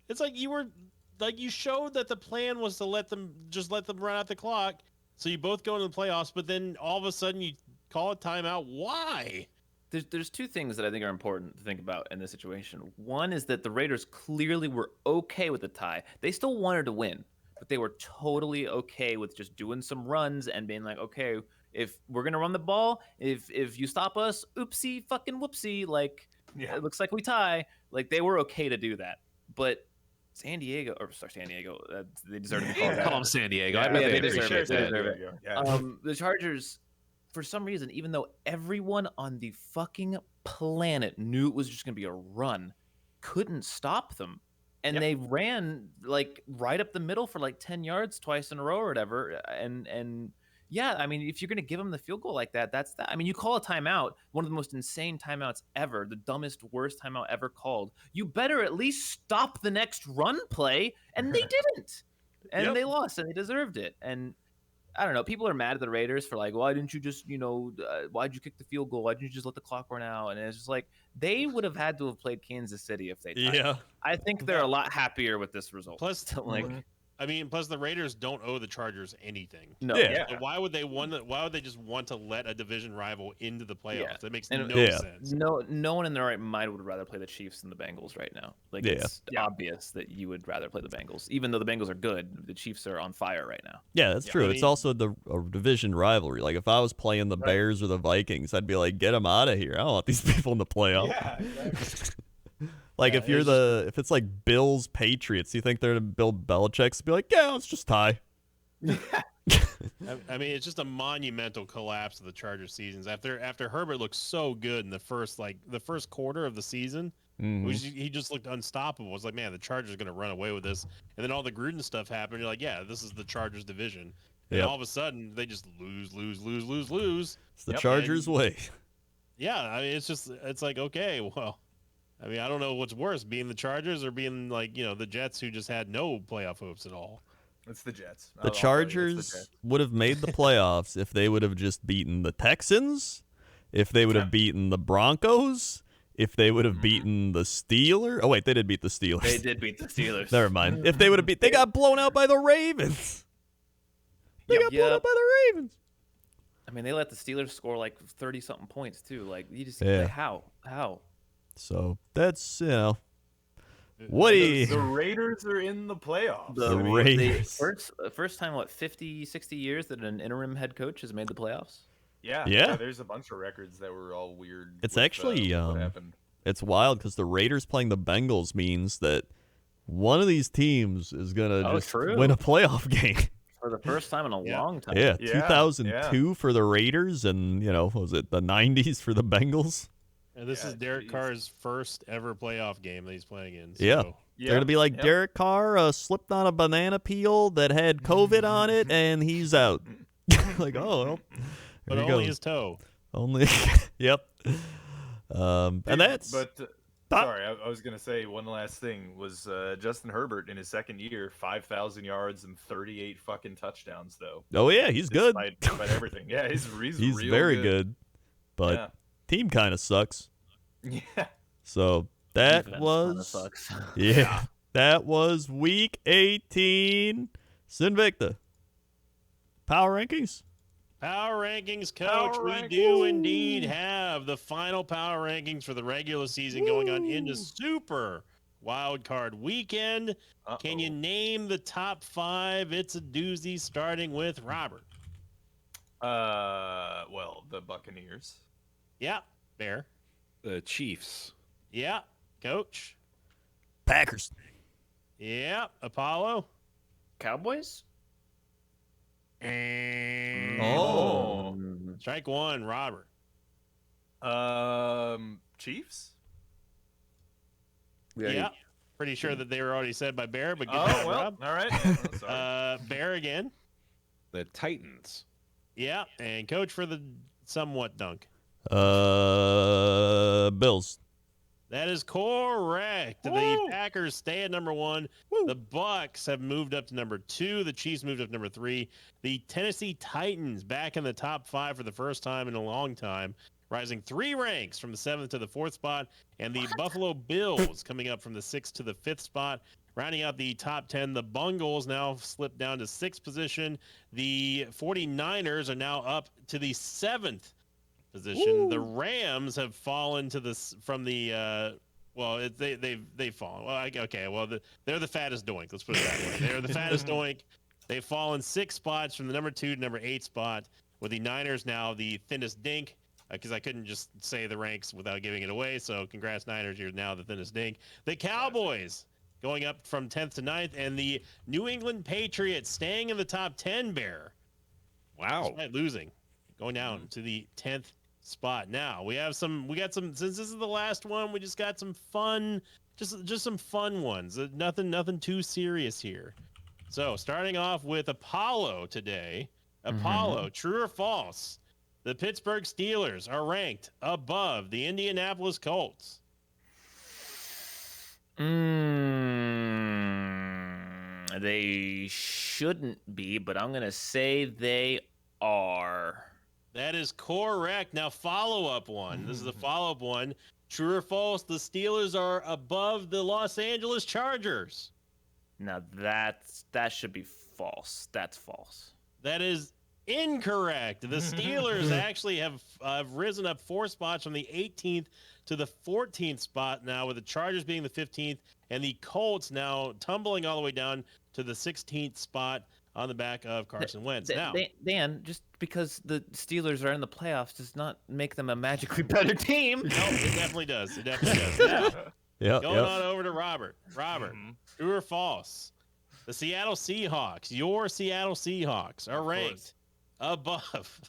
It's like you showed that the plan was to let them run out the clock, So you both go into the playoffs, but then all of a sudden you call a timeout. Why? There's two things that I think are important to think about in this situation. One is that the Raiders clearly were okay with the tie. They still wanted to win, but they were totally okay with just doing some runs and being like, okay, if we're gonna run the ball, if you stop us, oopsie fucking whoopsie, like it looks like we tie. Like they were okay to do that, but San Diego, they deserve to be called that. Call them San Diego. Yeah, I bet yeah, they they appreciate deserve it. that. They deserve it. Yeah. The Chargers, for some reason, even though everyone on the fucking planet knew it was just going to be a run, couldn't stop them. And they ran like right up the middle for like 10 yards twice in a row or whatever. And yeah, I mean, if you're going to give them the field goal like that, that's that. I mean, you call a timeout, one of the most insane timeouts ever, the dumbest, worst timeout ever called. You better at least stop the next run play. And they didn't. And they lost and they deserved it. And I don't know. People are mad at the Raiders for like, why didn't you just, why'd you kick the field goal? Why didn't you just let the clock run out? And it's just like they would have had to have played Kansas City if they tied. Yeah. I think they're a lot happier with this result. Plus, like, plus the Raiders don't owe the Chargers anything. no, Yeah. So why would they Why would they just want to let a division rival into the playoffs? Yeah. That makes And- no Yeah. sense. no one in their right mind would rather play the Chiefs than the Bengals right now. Like, Yeah. it's obvious that you would rather play the Bengals, even though the Bengals are good. The Chiefs are on fire right now. Yeah, that's true. I It's mean- also a division rivalry. Like if I was playing the Bears or the Vikings, I'd be like, get them out of here. I don't want these people in the playoffs. Yeah, exactly. Like Yeah, if it's like Bills Patriots, you think they're gonna build Belichick's be like, yeah, let's just tie. I mean, it's just a monumental collapse of the Chargers seasons. After Herbert looked so good in the first quarter of the season, he just looked unstoppable. It's like, man, the Chargers are going to run away with this. And then all the Gruden stuff happened. You're like, yeah, this is the Chargers division. And Yep. all of a sudden, they just lose. It's the Chargers' way. Yeah, I mean, it's like, okay, well, I mean, I don't know what's worse, being the Chargers or being like, the Jets who just had no playoff hopes at all. It's the Jets. The Chargers would have made the playoffs if they would have just beaten the Texans, if they would have beaten the Broncos, if they would have beaten the Steelers. Oh wait, they did beat the Steelers. They did beat the Steelers. Never mind. If they would have they got blown out by the Ravens. They got blown out by the Ravens. I mean, they let the Steelers score like 30-something points too. Like, you just Yeah. like, how? So that's The Raiders are in the playoffs. The Raiders. First time, what, 50, 60 years that an interim head coach has made the playoffs? Yeah. There's a bunch of records that were all weird. It's with, actually, what happened. It's wild because the Raiders playing the Bengals means that one of these teams is gonna just true. win a playoff game. For the first time in a long time. Yeah, Yeah, 2002 for the Raiders, and what was it, the 90s for the Bengals? And this is Derek Carr's first ever playoff game that he's playing in. So. Yeah. They're gonna be like, Derek Carr slipped on a banana peel that had COVID on it, and he's out. Like, oh, well, But there you only go. his toe. Only, yep. And that's Sorry, I was gonna say one last thing was Justin Herbert in his second year, 5,000 yards and 38 fucking touchdowns though. oh yeah, he's good. Despite everything, yeah, he's He's real very good, but Yeah. team kind of sucks. Yeah. So that Defense kinda was sucks. yeah, that was week 18. Sinvicta. Power rankings. Power rankings, Coach. Power We rankings. do indeed have the final power rankings for the regular season going on into Super Wild Card Weekend. Can you name the top 5? It's a doozy, starting with Robert. Well, the Buccaneers. Yeah, Bear. The Chiefs. Yeah, Coach. Packers. Yeah, Apollo. Cowboys? And Oh. strike one, Robert. Chiefs. Yeah, pretty sure that they were already said by Bear, but good Oh job, well, Rob. all right. Yeah, sorry. Bear again. The Titans. Yeah, and Coach for the somewhat dunk. Bills. That is correct. The Packers stay at number 1. The Bucks have moved up to number 2. The Chiefs moved up to number 3. The Tennessee Titans back in the top 5 for the first time in a long time, rising 3 ranks from the 7th to the 4th spot. And the Buffalo Bills coming up from the 6th to the 5th spot. Rounding out the top 10, the Bungles now slipped down to 6th position. The 49ers are now up to the 7th position. The Rams have fallen to from the they've fallen. Well, okay, well they're the fattest doink. Let's put it that way. They're the fattest doink. They've fallen 6 spots from the number 2 to number 8 spot, with the Niners now the thinnest dink. Because I couldn't just say the ranks without giving it away. So congrats, Niners. You're now the thinnest dink. The Cowboys going up from 10th to 9th, and the New England Patriots staying in the top 10, Bear. Wow. Despite losing, going down to the 10th spot. Now we got some, since this is the last one, we just got some fun, just some fun ones. Nothing too serious here. So starting off with Apollo today. Apollo, true or false? The Pittsburgh Steelers are ranked above the Indianapolis Colts. They shouldn't be, but I'm going to say they are. That is correct. Now, follow-up one. This is the follow-up one. True or false? The Steelers are above the Los Angeles Chargers. Now, that should be false. That's false. That is incorrect. The Steelers actually have risen up 4 spots from the 18th to the 14th spot now, with the Chargers being the 15th, and the Colts now tumbling all the way down to the 16th spot on the back of Carson Wentz. Now, Dan, just because the Steelers are in the playoffs does not make them a magically better team. No, it definitely does. It definitely does. Now, going on over to Robert. Robert, true or false? The Seattle Seahawks, your Seattle Seahawks, are ranked above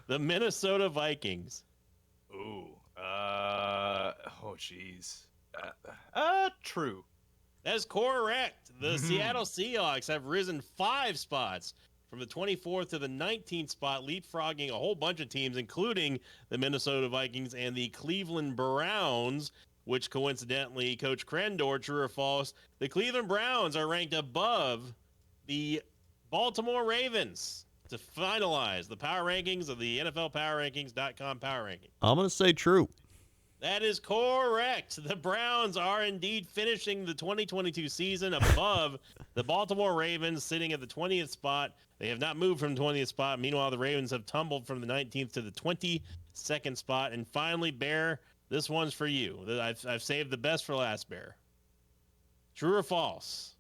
the Minnesota Vikings. Ooh. Jeez. True. That is correct. The Seattle Seahawks have risen 5 spots from the 24th to the 19th spot, leapfrogging a whole bunch of teams, including the Minnesota Vikings and the Cleveland Browns, which coincidentally, Coach Krendor, true or false, the Cleveland Browns are ranked above the Baltimore Ravens to finalize the power rankings of the NFLPowerRankings.com power ranking. I'm going to say true. That is correct. The Browns are indeed finishing the 2022 season above the Baltimore Ravens, sitting at the 20th spot. They have not moved from 20th spot. Meanwhile, the Ravens have tumbled from the 19th to the 22nd spot. And finally, Bear, this one's for you. I've saved the best for last, Bear. True or false?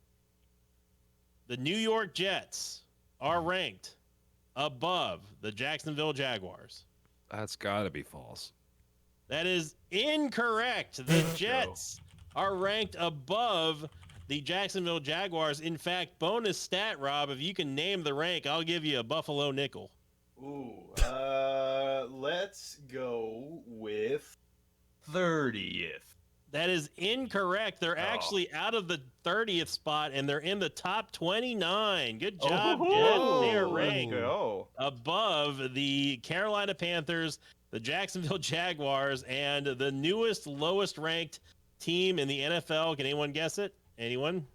The New York Jets are ranked above the Jacksonville Jaguars. That's got to be false. That is incorrect. The Jets are ranked above the Jacksonville Jaguars. In fact, bonus stat, Rob, if you can name the rank, I'll give you a Buffalo nickel. Ooh. Let's go with 30th. That is incorrect. They're actually out of the 30th spot, and they're in the top 29. Good job, Jet. They are ranked above the Carolina Panthers, the Jacksonville Jaguars, and the newest, lowest ranked team in the NFL. Can anyone guess it? Anyone?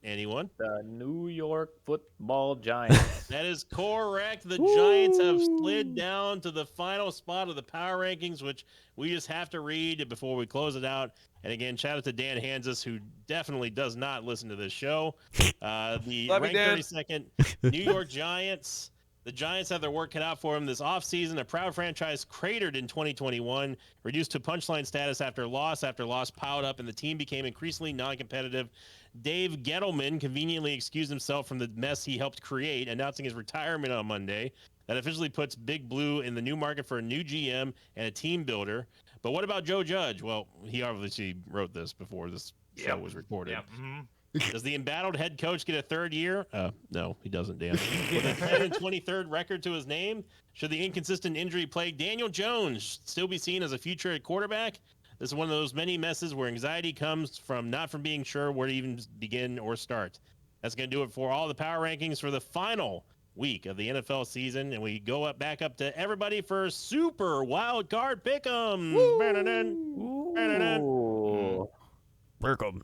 The New York Football Giants. That is correct. The Giants have slid down to the final spot of the power rankings, which we just have to read before we close it out. And again, shout out to Dan Hansis, who definitely does not listen to this show. The ranked 32nd New York Giants. The Giants have their work cut out for them this offseason. A proud franchise cratered in 2021, reduced to punchline status after loss piled up, and the team became increasingly non-competitive. Dave Gettleman conveniently excused himself from the mess he helped create, announcing his retirement on Monday. That officially puts Big Blue in the new market for a new GM and a team builder. But what about Joe Judge? Well, he obviously wrote this before this show was recorded. Does the embattled head coach get a 3rd year? No, he doesn't, Dan. With a 10 and 23rd record to his name, should the inconsistent injury plague Daniel Jones still be seen as a future at quarterback? This is one of those many messes where anxiety comes from not from being sure where to even begin or start. That's going to do it for all the power rankings for the final week of the NFL season, and we go back up to everybody for Super Wild Card Pick'em. Pick'em.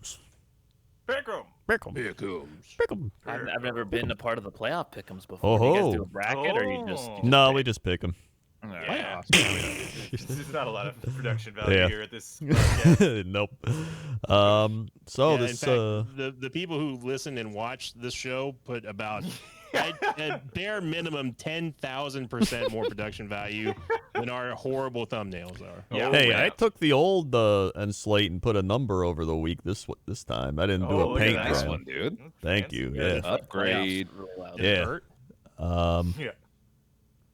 I've never been a part of the playoff pick'ems before. Do you guys do a bracket or you just No, we just pick them. Yeah. Playoffs. There's not a lot of production value Yeah. here at this podcast. Nope. So Yeah, this in fact, the people who listen and watch this show put about at bare minimum 10,000% more production value than our horrible thumbnails are. Yeah. hey, yeah. I took the old and slate and put a number over the week this time. I didn't do Oh, a look at paint that. Nice dry. one, dude. Thank Fancy. you. Yeah, Yeah. Upgrade. Did it Yeah. hurt? Um. Yeah.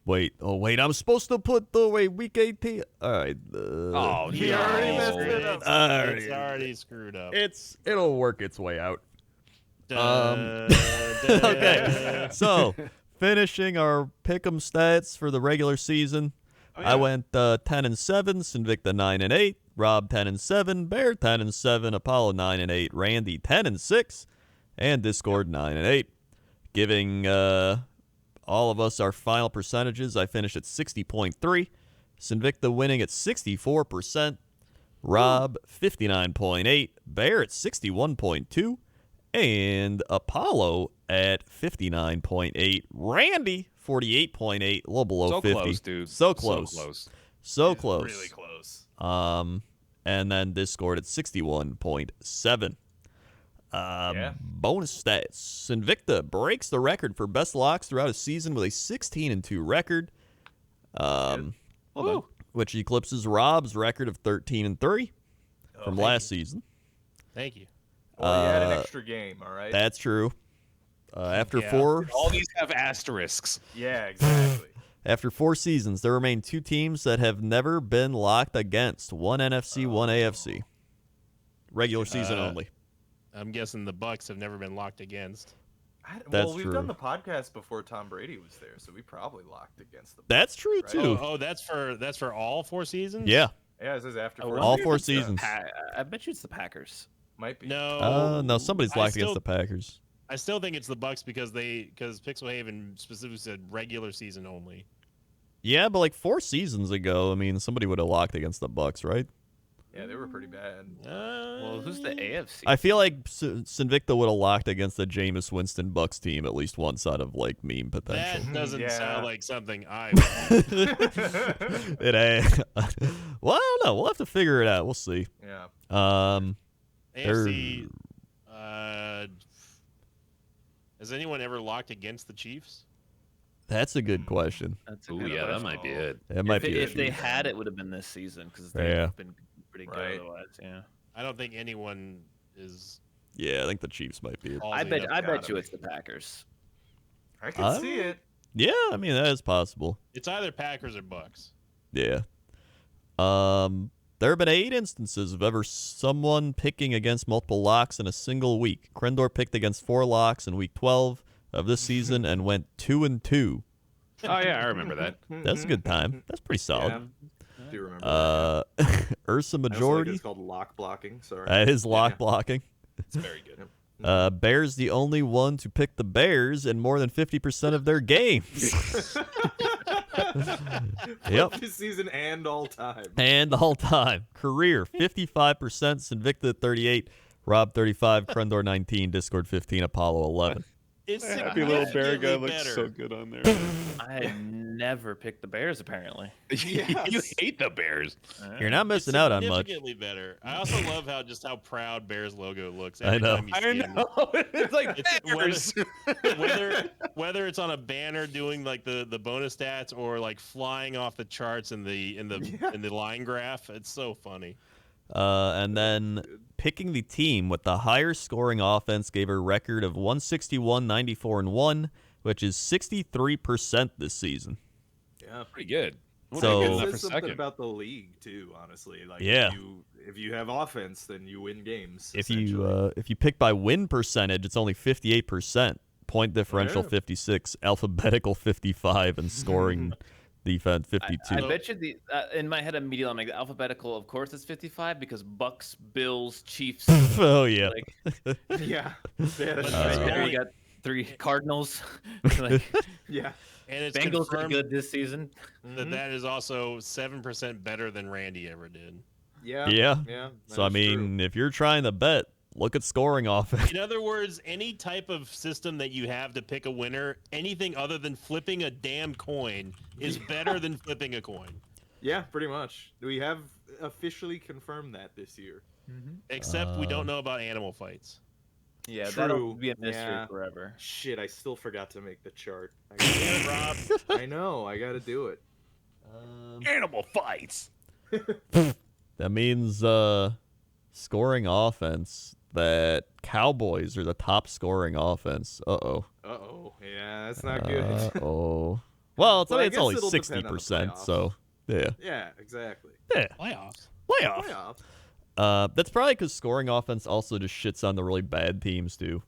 Wait. Oh, wait. I'm supposed to put the week 18. All right. Oh, He no. already messed it up. It's already screwed up. It'll work its way out. Dun, Okay. So, finishing our pick'em stats for the regular season, I went 10-7, Sinvicta 9-8, Rob 10-7, Bear 10-7, Apollo 9-8, Randy 10-6, and Discord 9-8. Giving all of us our final percentages, I finished at 60.3, Sinvicta winning at 64%, Rob 59.8, Bear at 61.2, and Apollo at 59.8, Randy 48.8, a little below So 50. close, dude. So close. So It's close. Really close. And then Discord at 61.7. Yeah. Bonus stats. Invicta breaks the record for best locks throughout a season with a 16-2 record, which eclipses Rob's record of 13-3 from last season. Thank you. Well, you had an extra game, all right? That's true. After Yeah. All these have asterisks. Yeah, exactly. After 4 seasons, there remain 2 teams that have never been locked against. One NFC, one AFC. Regular season only. I'm guessing the Bucks have never been locked against. That's Well, we've true. done the podcast before Tom Brady was there, so we probably locked against them. That's true, Right. too. Oh, that's for all 4 seasons? Yeah. Yeah, it says after All 4 seasons. seasons. I bet you it's the Packers. Might be. No, somebody's I locked still- against the Packers. I still think it's the Bucks because Pixelhaven specifically said regular season only. Yeah, but like 4 seasons ago, I mean, somebody would have locked against the Bucks, right? Yeah, they were pretty bad. Well, who's the AFC? I feel like Sinvicta would have locked against the Jameis Winston Bucks team at least once out of like meme potential. That doesn't Yeah. sound like something I Well, I don't know. We'll have to figure it out. We'll see. Yeah. AFC. Has anyone ever locked against the Chiefs? That's a good question. That's a Ooh, good yeah, that question. might be it. It might if, be. if they had it, would have been this season because they've Yeah. been pretty good Right. otherwise. Yeah. I don't think anyone is. Yeah, I think the Chiefs might be it. I ballsy bet. enough I to- bet you it's the Packers. I can see it. Yeah, I mean that is possible. It's either Packers or Bucks. Yeah. There have been 8 instances of ever someone picking against multiple locks in a single week. Krendor picked against 4 locks in week 12 of this season and went 2-2. Oh, yeah, I remember that. That's a good time. That's pretty solid. Yeah. Do you remember? Ursa I also like majority. it's called lock blocking. Sorry. That is lock blocking. It's very good. Bears the only one to pick the Bears in more than 50% of their games. Yep. This season and all time. And all time. Career 55%, Sinvicta 38, Rob 35, Krendor 19, Discord 15, Apollo 11. It's Happy little bear guy significantly looks better. so good on there. I had never picked the Bears apparently. You hate the Bears. You're not It's missing out on much. significantly better. I also love how proud Bears logo looks. I Every know. Time you see them. It's like It's whether it's on a banner doing like the bonus stats or like flying off the charts in the line graph. It's so funny. And then picking the team with the higher scoring offense gave a record of 161, 94, and 1, which is 63% this season. Yeah. pretty good. So- It Good enough says for something second. about the league too. Honestly, like Yeah. if you have offense, then you win games. If essentially. you pick by win percentage, it's only 58%. Point differential Yeah. 56, alphabetical 55, and scoring defense 52. I bet you the in my head immediately I'm like alphabetical. Of course it's 55 because Bucks, Bills, Chiefs. Oh yeah. Like yeah, that's right Uh, there you got 3 Cardinals. Like, yeah. And it's Bengals are confirmed good this season. that is also 7% better than Randy ever did. Yeah. Yeah. Yeah. So I mean, if you're trying to bet, look at scoring offense. In other words, any type of system that you have to pick a winner, anything other than flipping a damn coin is better than flipping a coin. Yeah, pretty much. We have officially confirmed that this year. Except we don't know about animal fights. Yeah, True. that'll be a mystery Yeah. forever. Shit, I still forgot to make the chart. Damn it, Rob. I know, I gotta do it. Animal fights. That means scoring offense. That Cowboys are the top scoring offense. Uh-oh. Uh-oh. Yeah, that's not good. Uh-oh. Well, Well, I it's guess only it'll depend on the 60%, playoffs. so yeah. Yeah, exactly. Yeah. Playoffs. Playoff. That's probably because scoring offense also just shits on the really bad teams, too.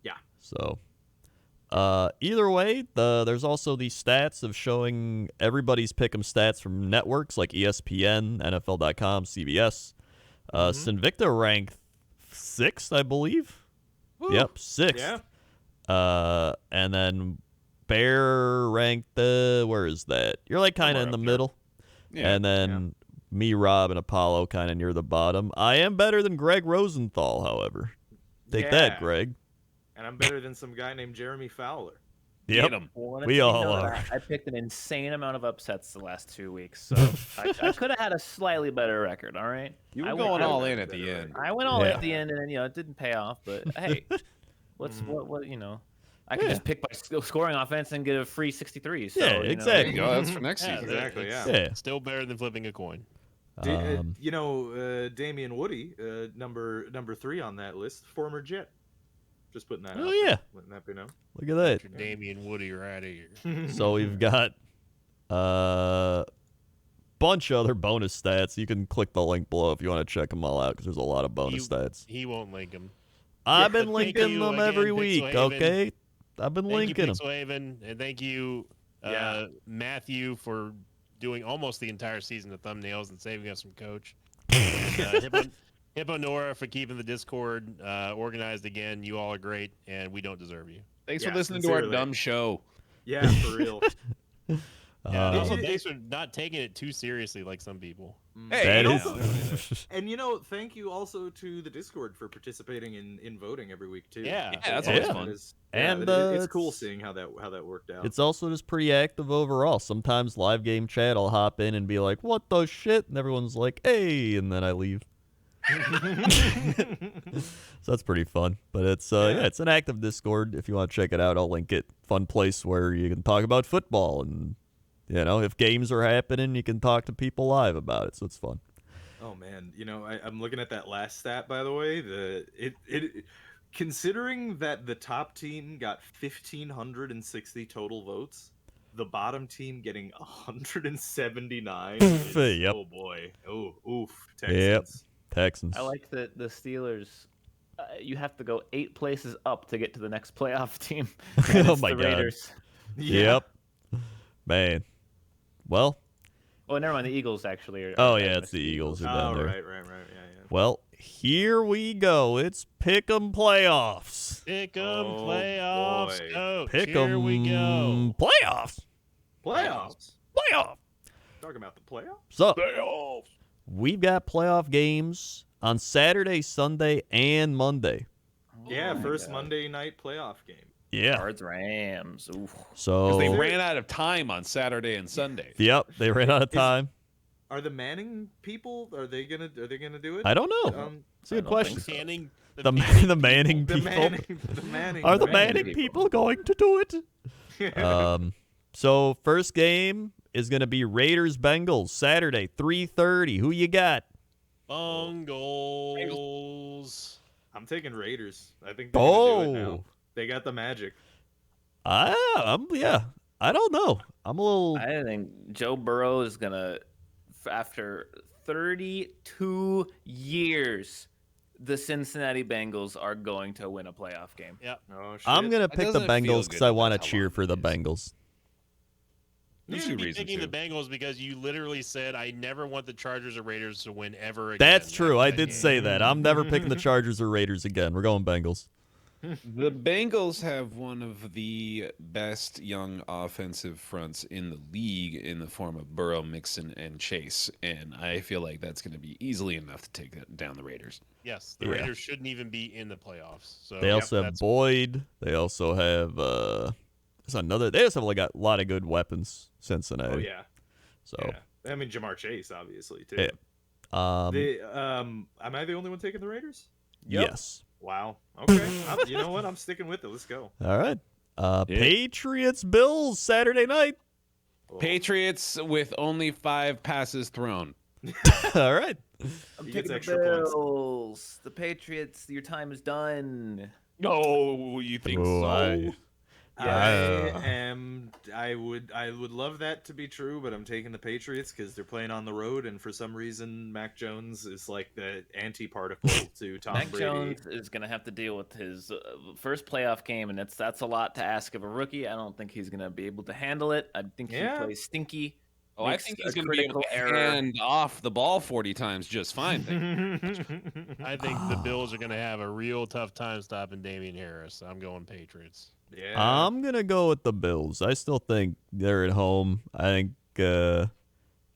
Yeah. So, either way, there's also the stats of showing everybody's pick'em stats from networks like ESPN, NFL.com, CBS. Sinvicta ranked 6th, I believe. Woo. Yep, 6th. Yeah. And then Bear ranked where is that? You're like kind of in the middle. Yeah. And then me, Rob, and Apollo kind of near the bottom. I am better than Greg Rosenthal, however. Take that, Yeah. Greg. And I'm better than some guy named Jeremy Fowler. Yep. Get 'em. Well, We all are. I picked an insane amount of upsets the last 2 weeks, so I could have had a slightly better record. All right, You I were went- going I all went- in at the end. I went all in Yeah. at the end, and then it didn't pay off. But hey, what I could just pick my scoring offense and get a free 63. So, Yeah, you know, exactly. There you go. That's for next Yeah, season. Exactly, yeah. Yeah. Still better than flipping a coin. Damian Woody, number 3 on that list, former Jet. Just putting that Oh, out yeah. there, letting that be known. Look at that. Your Damian Woody right here. So we've got bunch of other bonus stats. You can click the link below if you want to check them all out because there's a lot of bonus stats. He won't link them. I've been Thank linking you them again, every week, Pixelhaven. okay? I've been Thank linking you, them. Pixelhaven, and thank you, Yeah. Matthew, for doing almost the entire season of thumbnails and saving us from Coach. And, Hippo Nora for keeping the Discord organized again. You all are great, and we don't deserve you. Thanks Yeah, for listening to our sincerely. dumb show. Yeah, for real. Yeah, and also, It- thanks for not taking it too seriously like some people. Hey, That you know, is. And thank you also to the Discord for participating in voting every week too. Yeah. Yeah, that's always fun. And, it's cool it's- seeing how that worked out. It's also just pretty active overall. Sometimes live game chat, I'll hop in and be like, "What the shit?" and everyone's like, "Hey," and then I leave. So that's pretty fun. But it's it's an active Discord. If you want to check it out, I'll link it. Fun place where you can talk about football, and if games are happening, you can talk to people live about it. So it's fun. Oh man, I'm looking at that last stat by the way. Considering that the top team got 1,560 total votes, the bottom team getting 179. Yep. Oh boy. Oh oof. Texans. Texans. I like that the Steelers. You have to go 8 places up to get to the next playoff team. And Oh it's my the God. Raiders. Yeah. Yep. Man. Well. Oh, never mind. The Eagles actually. Oh yeah, it's the Eagles are down Oh there. right. Yeah. Well, here we go. It's Pick'em playoffs. Pick 'em Oh, playoffs. boy. Coach. Pick'em Here we go. playoffs. Playoffs. Playoff. Talking about the playoffs. So we've got playoff games on Saturday, Sunday, and Monday. Yeah, my first God. Monday night playoff game. Yeah. Cards Rams. Oof. Because So they ran out of time on Saturday and Sunday. yep, they ran out of time. Are the Manning people? Are they gonna do it? I don't know. It's a good I don't question. think so. Manning, The Manning The people. Manning. Are the Manning Manning people. people going to do it? So first game is going to be Raiders Bengals Saturday 3:30. Who you got? Bungles. I'm taking Raiders. I think they're gonna do it now. Oh, They got the magic. yeah. I don't know. I'm a little. I think Joe Burrow is gonna, after 32 years, the Cincinnati Bengals are going to win a playoff game. Oh shit. I'm gonna That pick the doesn't feel Bengals good because I if want to that's how cheer long for it the is. Bengals. You There's should two be reasons picking the to. Bengals because you literally said, I never want the Chargers or Raiders to win ever again. That's true. I that did game. say that. I'm never picking the Chargers or Raiders again. We're going Bengals. The Bengals have one of the best young offensive fronts in the league in the form of Burrow, Mixon, and Chase, and I feel like that's going to be easily enough to take down the Raiders. Yes, the Raiders shouldn't even be in the playoffs. So They also have Boyd. They also have there's another. They just have like a lot of good weapons. Cincinnati. Oh yeah. So yeah. I mean, Jamar Chase, obviously too. Yeah. Am I the only one taking the Raiders? Yes. Wow. Okay. You know what? I'm sticking with it. Let's go. All right. Patriots Bills Saturday night. Oh. Patriots with only 5 passes thrown. All right. I'm He taking gets the extra points. Bills. The Patriots. Your time is done. No, you think so? I would love that to be true, but I'm taking the Patriots because they're playing on the road, and for some reason, Mac Jones is like the anti-particle to Tom Mac Brady. Jones is going to have to deal with his first playoff game, and that's a lot to ask of a rookie. I don't think he's going to be able to handle it. I think he plays stinky. Oh, I makes think a he's going to be able to critical error. hand off the ball 40 times just fine. I think the Bills are going to have a real tough time stopping Damian Harris. I'm going Patriots. Yeah. I'm gonna go with the Bills. I still think they're at home. I think I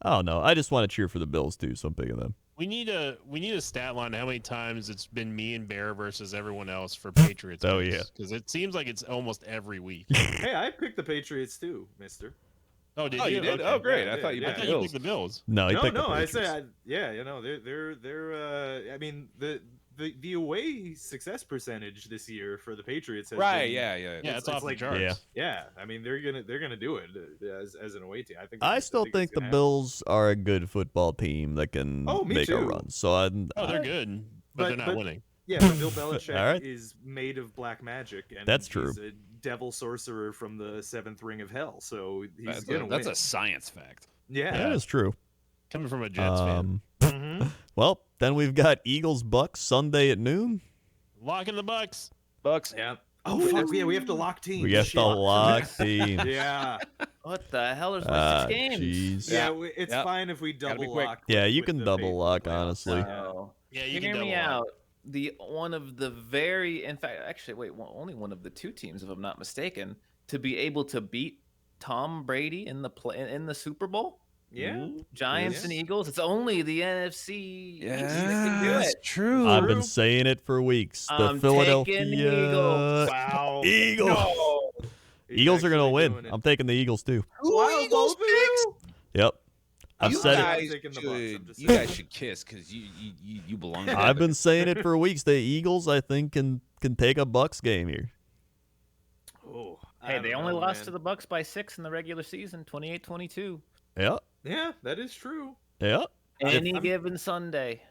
don't know. I just want to cheer for the Bills too, so I'm picking them. We need a stat line how many times it's been me and Bear versus everyone else for Patriots. Oh, yeah. Because it seems like it's almost every week. Hey, I picked the Patriots too, Mister. Oh, did Oh, you did? Okay. Oh, great. Yeah, I thought you yeah. I picked thought the you Bills. picked the Bills. No, he No, picked the I Patriots. say, they're. I mean, the away success percentage this year for the Patriots has Right, been, yeah. Yeah, it's off like- the charts. Yeah. Yeah, I mean they're gonna do it as an away team. I still think it's the gonna happen. Bills are a good football team that can Oh, me make a too. run. So Oh, they're good, but they're not winning. Yeah, but Bill Belichick All right. is made of black magic, and That's true. He's a devil sorcerer from the seventh ring of hell, so he's That's, gonna that's win. a science fact. Yeah. that is true. Coming from a Jets fan. Mhm. Well, then we've got Eagles Bucks Sunday at noon. Locking the Bucks. Bucks. Yeah. Oh fuck yeah, we have to lock teams. We have Shit. to lock team. Yeah. What the hell? There's like 6 games. Jeez. Yeah, Yeah. it's Yeah. fine if we Gotta be double quick. lock. Yeah, you with can the double lock, playoffs. honestly. So, Yeah, you can hear me double lock. out. The one of the very, in fact, actually, wait, only one of the 2 teams, if I'm not mistaken, to be able to beat Tom Brady in the Super Bowl. Yeah. Giants and Yes. Eagles. It's only the NFC. Yeah, that can do that's it. true. I've been saying it for weeks. The I'm Philadelphia taking the Eagles. Wow. Eagles. He's Eagles are gonna actually win. doing it. I'm taking the Eagles too. Wow, both of you? Yep. I've You said it. guys Taking the Bucks, I'm should, just you saying. guys should kiss because you belong. I've been saying it for weeks. The Eagles, I think, can take a Bucks game here. Oh, I Hey, they don't only know, lost man. to the Bucks by 6 in the regular season, 28-22. Yep. Yeah, that is true. Yep. Any given Sunday.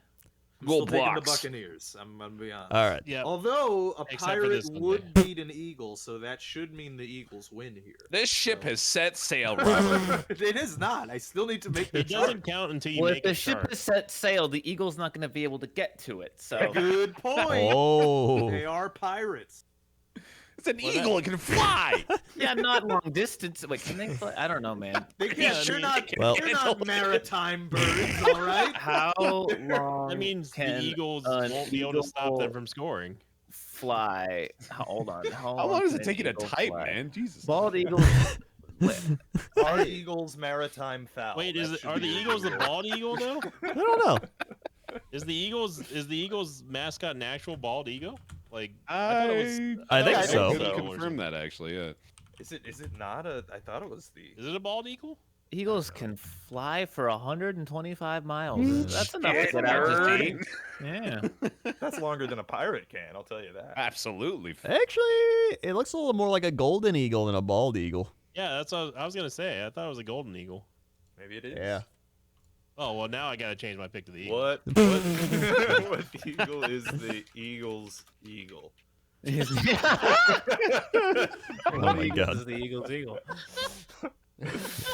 I'm Go still taking the Bucks. Buccaneers. I'm gonna be honest. All right. Yeah. Although a Except for pirate this Sunday. would beat an eagle, so that should mean the Eagles win here. This ship has set sail, Robert. It is not. I still need to make the It doesn't count until you Well, if make the a ship chart. is set sail, the Eagle's not going to be able to get to it. So Good point. Oh. They are pirates. It's an Well, eagle. It can fly. yeah, not long distance. Wait, can they fly? I don't know, man. They can't. Yeah, they're I mean, not. Well- they're not maritime birds. All right. How long? That means the can Eagles an won't be able to stop them eagle from scoring. fly? Hold on. How long does can it an take you to eagle type, fly? man? Jesus. Bald eagles. Are Eagles maritime fowl? Wait, That should are the be Eagles the easier. bald eagle though? I don't know. Is the Eagles mascot an actual bald eagle? Like thought it was. I think I so. think so. Confirm that actually. Yeah. Is it not a? I thought it was the. Is it a bald eagle? Eagles can fly for 125 miles. That's enough to Shit, get out to nerd. sea. Yeah. That's longer than a pirate can. I'll tell you that. Absolutely. Actually, it looks a little more like a golden eagle than a bald eagle. Yeah, that's what I was gonna say. I thought it was a golden eagle. Maybe it is. Yeah. Oh well, now I gotta change my pick to the eagle. What? What eagle is the Eagles' eagle? Oh my Eagles God. is the Eagles eagle.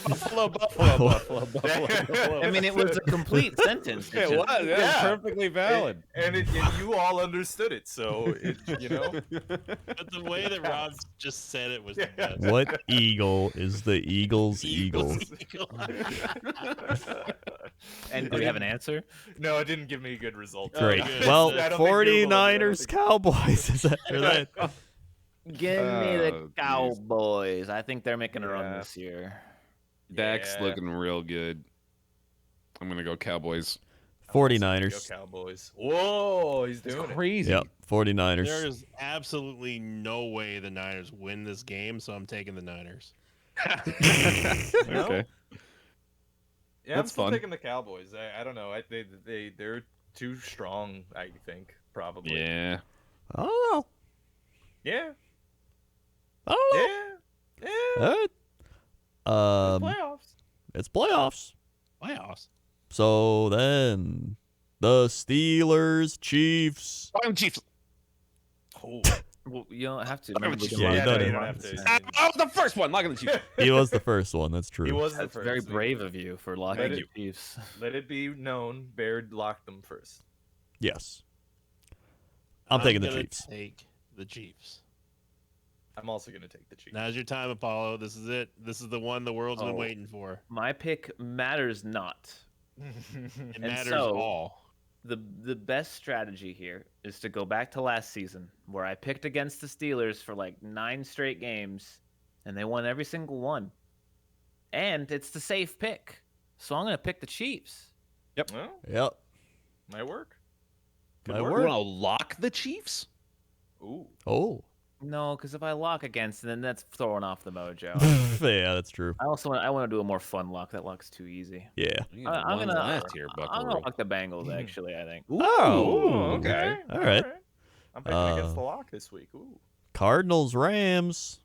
Buffalo, buffalo, buffalo, buffalo. I mean, it was a complete sentence. It was. Yeah, Yeah. perfectly valid. And you all understood it, so you know. But the way that Rob just said it was the best. What eagle is the Eagles' eagle? Eagle. And do we have an answer? No, it didn't give me a good result. Great. good. Well, I don't think Google it, I don't 49ers, think- Cowboys is after that. Give me the Oh, geez. Cowboys. I think they're making a run Yeah. this year. Dak's Yeah. looking real good. I'm gonna go Cowboys. Go 49ers. Cowboys. Whoa, he's doing it. Crazy. Yep, 49ers. There is absolutely no way the Niners win this game, so I'm taking the Niners. No? Okay. Yeah, I'm That's still fun. taking the Cowboys. I don't know. They're too strong. I think probably. Yeah. I don't know. Yeah. I don't know. Yeah. Yeah. All right. Playoffs. It's playoffs. Playoffs. So then, the Steelers, Chiefs. I'm Chiefs. Oh. Well, you don't have to. Remember Remember, we the can Yeah, lock you it don't in. even have to. I was the first one. Locking the Chiefs. He was the first one. That's true. He was the That's first. very brave of you for locking Thank the Chiefs. Let it be known, Baird locked them first. Yes. I'm taking the gonna Chiefs. Take the Chiefs. I'm also gonna take the Chiefs. Now's your time, Apollo. This is it. This is the one the world's been Oh. waiting for. My pick matters not. It And matters so- all. The best strategy here is to go back to last season where I picked against the Steelers for like 9 straight games and they won every single one. And it's the safe pick. So I'm going to pick the Chiefs. Well, Yep. might work. My You word. want to lock the Chiefs? Ooh. Oh. No, because if I lock against, then that's throwing off the mojo. Yeah, that's true. I also want to do a more fun lock. That lock's too easy. Yeah. You I'm won gonna last year, I'm Buckaroo. gonna lock the Bengals. Actually, I think. Oh. okay. All right. I'm picking against the lock this week. Ooh. Cardinals, Rams.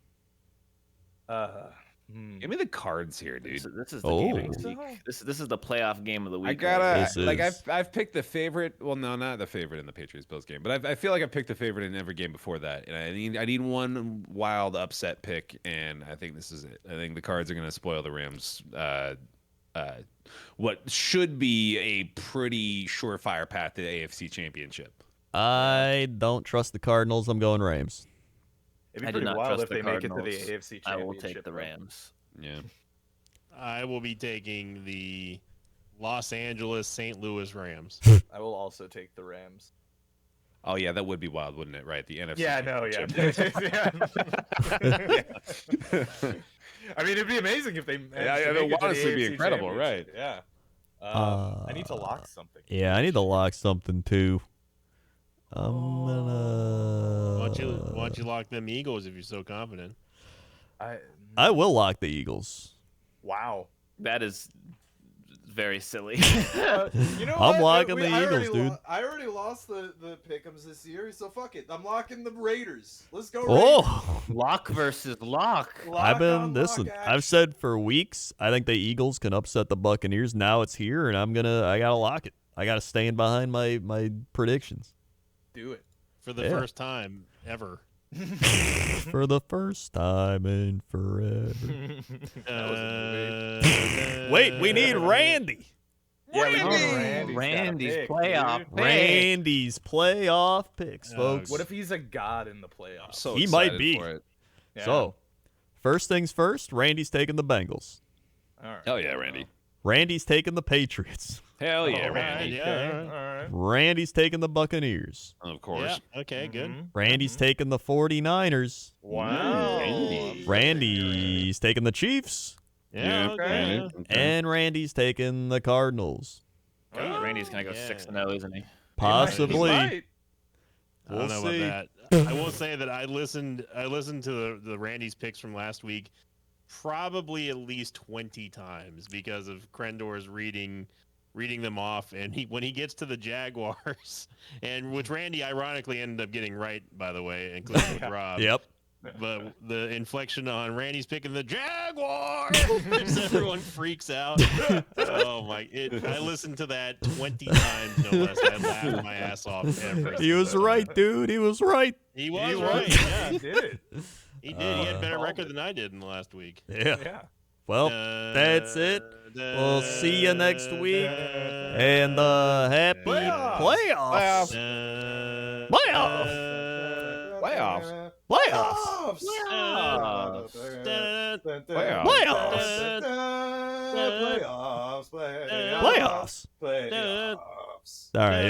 Give me the cards here, dude. This is the Oh. game of the week. This is the playoff game of the week. I gotta This like is- I've picked the favorite. Well, no, not the favorite in the Patriots Bills game, but I feel like I've picked the favorite in every game before that, and I need one wild upset pick, and I think this is it. I think the cards are gonna spoil the Rams. What should be a pretty surefire path to the AFC Championship. I don't trust the Cardinals. I'm going Rams. It'd be I do pretty not wild trust if the they make it to the Cardinals. AFC Championship. I will take the though. Rams. Yeah. I will be taking the Los Angeles St. Louis Rams. I will also take the Rams. Oh yeah, that would be wild, wouldn't it? Right, the NFC. Yeah, no, yeah. Championship. I mean, it'd be amazing if they. managed Yeah, to it make would it to the honestly be AFC incredible, Championship. Yeah. I need to lock something. Yeah, I need to lock something too. I'm Why gonna. don't you lock them Eagles if you're so confident? I will lock the Eagles. Wow. That is very silly. You know I'm what? locking the Eagles, dude. I already lost the pick'ems this year, so fuck it. I'm locking the Raiders. Let's go Raiders. Oh, Lock versus lock. Lock I've been on listen. lock I've said for weeks I think the Eagles can upset the Buccaneers. Now it's here, and I gotta lock it. I gotta stand behind my predictions Do it. For the Yeah. first time ever. for the first time in forever. Wait, we need Randy. Yeah, we Oh, need Randy's pick, playoff dude. pick. Randy's playoff picks, Oh, folks. What if he's a god in the I'm playoffs? so He might excited be. for it. Yeah. So, first things first, Randy's taking the Bengals. All right. Hell yeah, Randy. Randy's taking the Patriots. Hell yeah, All Randy. right, Yeah, okay, all right. Randy's taking the Buccaneers. Of course. Yeah. Okay. Good. Mhm. Randy's taking the 49ers. Wow. Randy. Randy's taking the Chiefs. Yeah. okay. Randy. Okay. And Randy's taking the Cardinals. Randy's gonna go Yeah. 6-0, isn't he? Possibly. He might. I don't know We'll see. about that. I will say that I listened to the Randy's picks from last week probably at least 20 times because of Krendor's reading them off, and when he gets to the Jaguars, and which Randy ironically ended up getting right, by the way, including with Rob. Yep. But the inflection on Randy's picking the Jaguars, everyone freaks out. Oh my! I listened to that 20 times no less. I laughed my ass off every. He was single right, time. dude. He was right. He was He right. was. Yeah, He did it. he did. He had a better Called record it. than I did in the last week. Yeah. Yeah. Well, that's it. We'll see you next week. And happy Playoffs. playoffs. Playoffs. Playoffs. Playoffs. Playoffs. Playoffs. Playoffs. Playoffs. Playoffs. Playoffs. All right.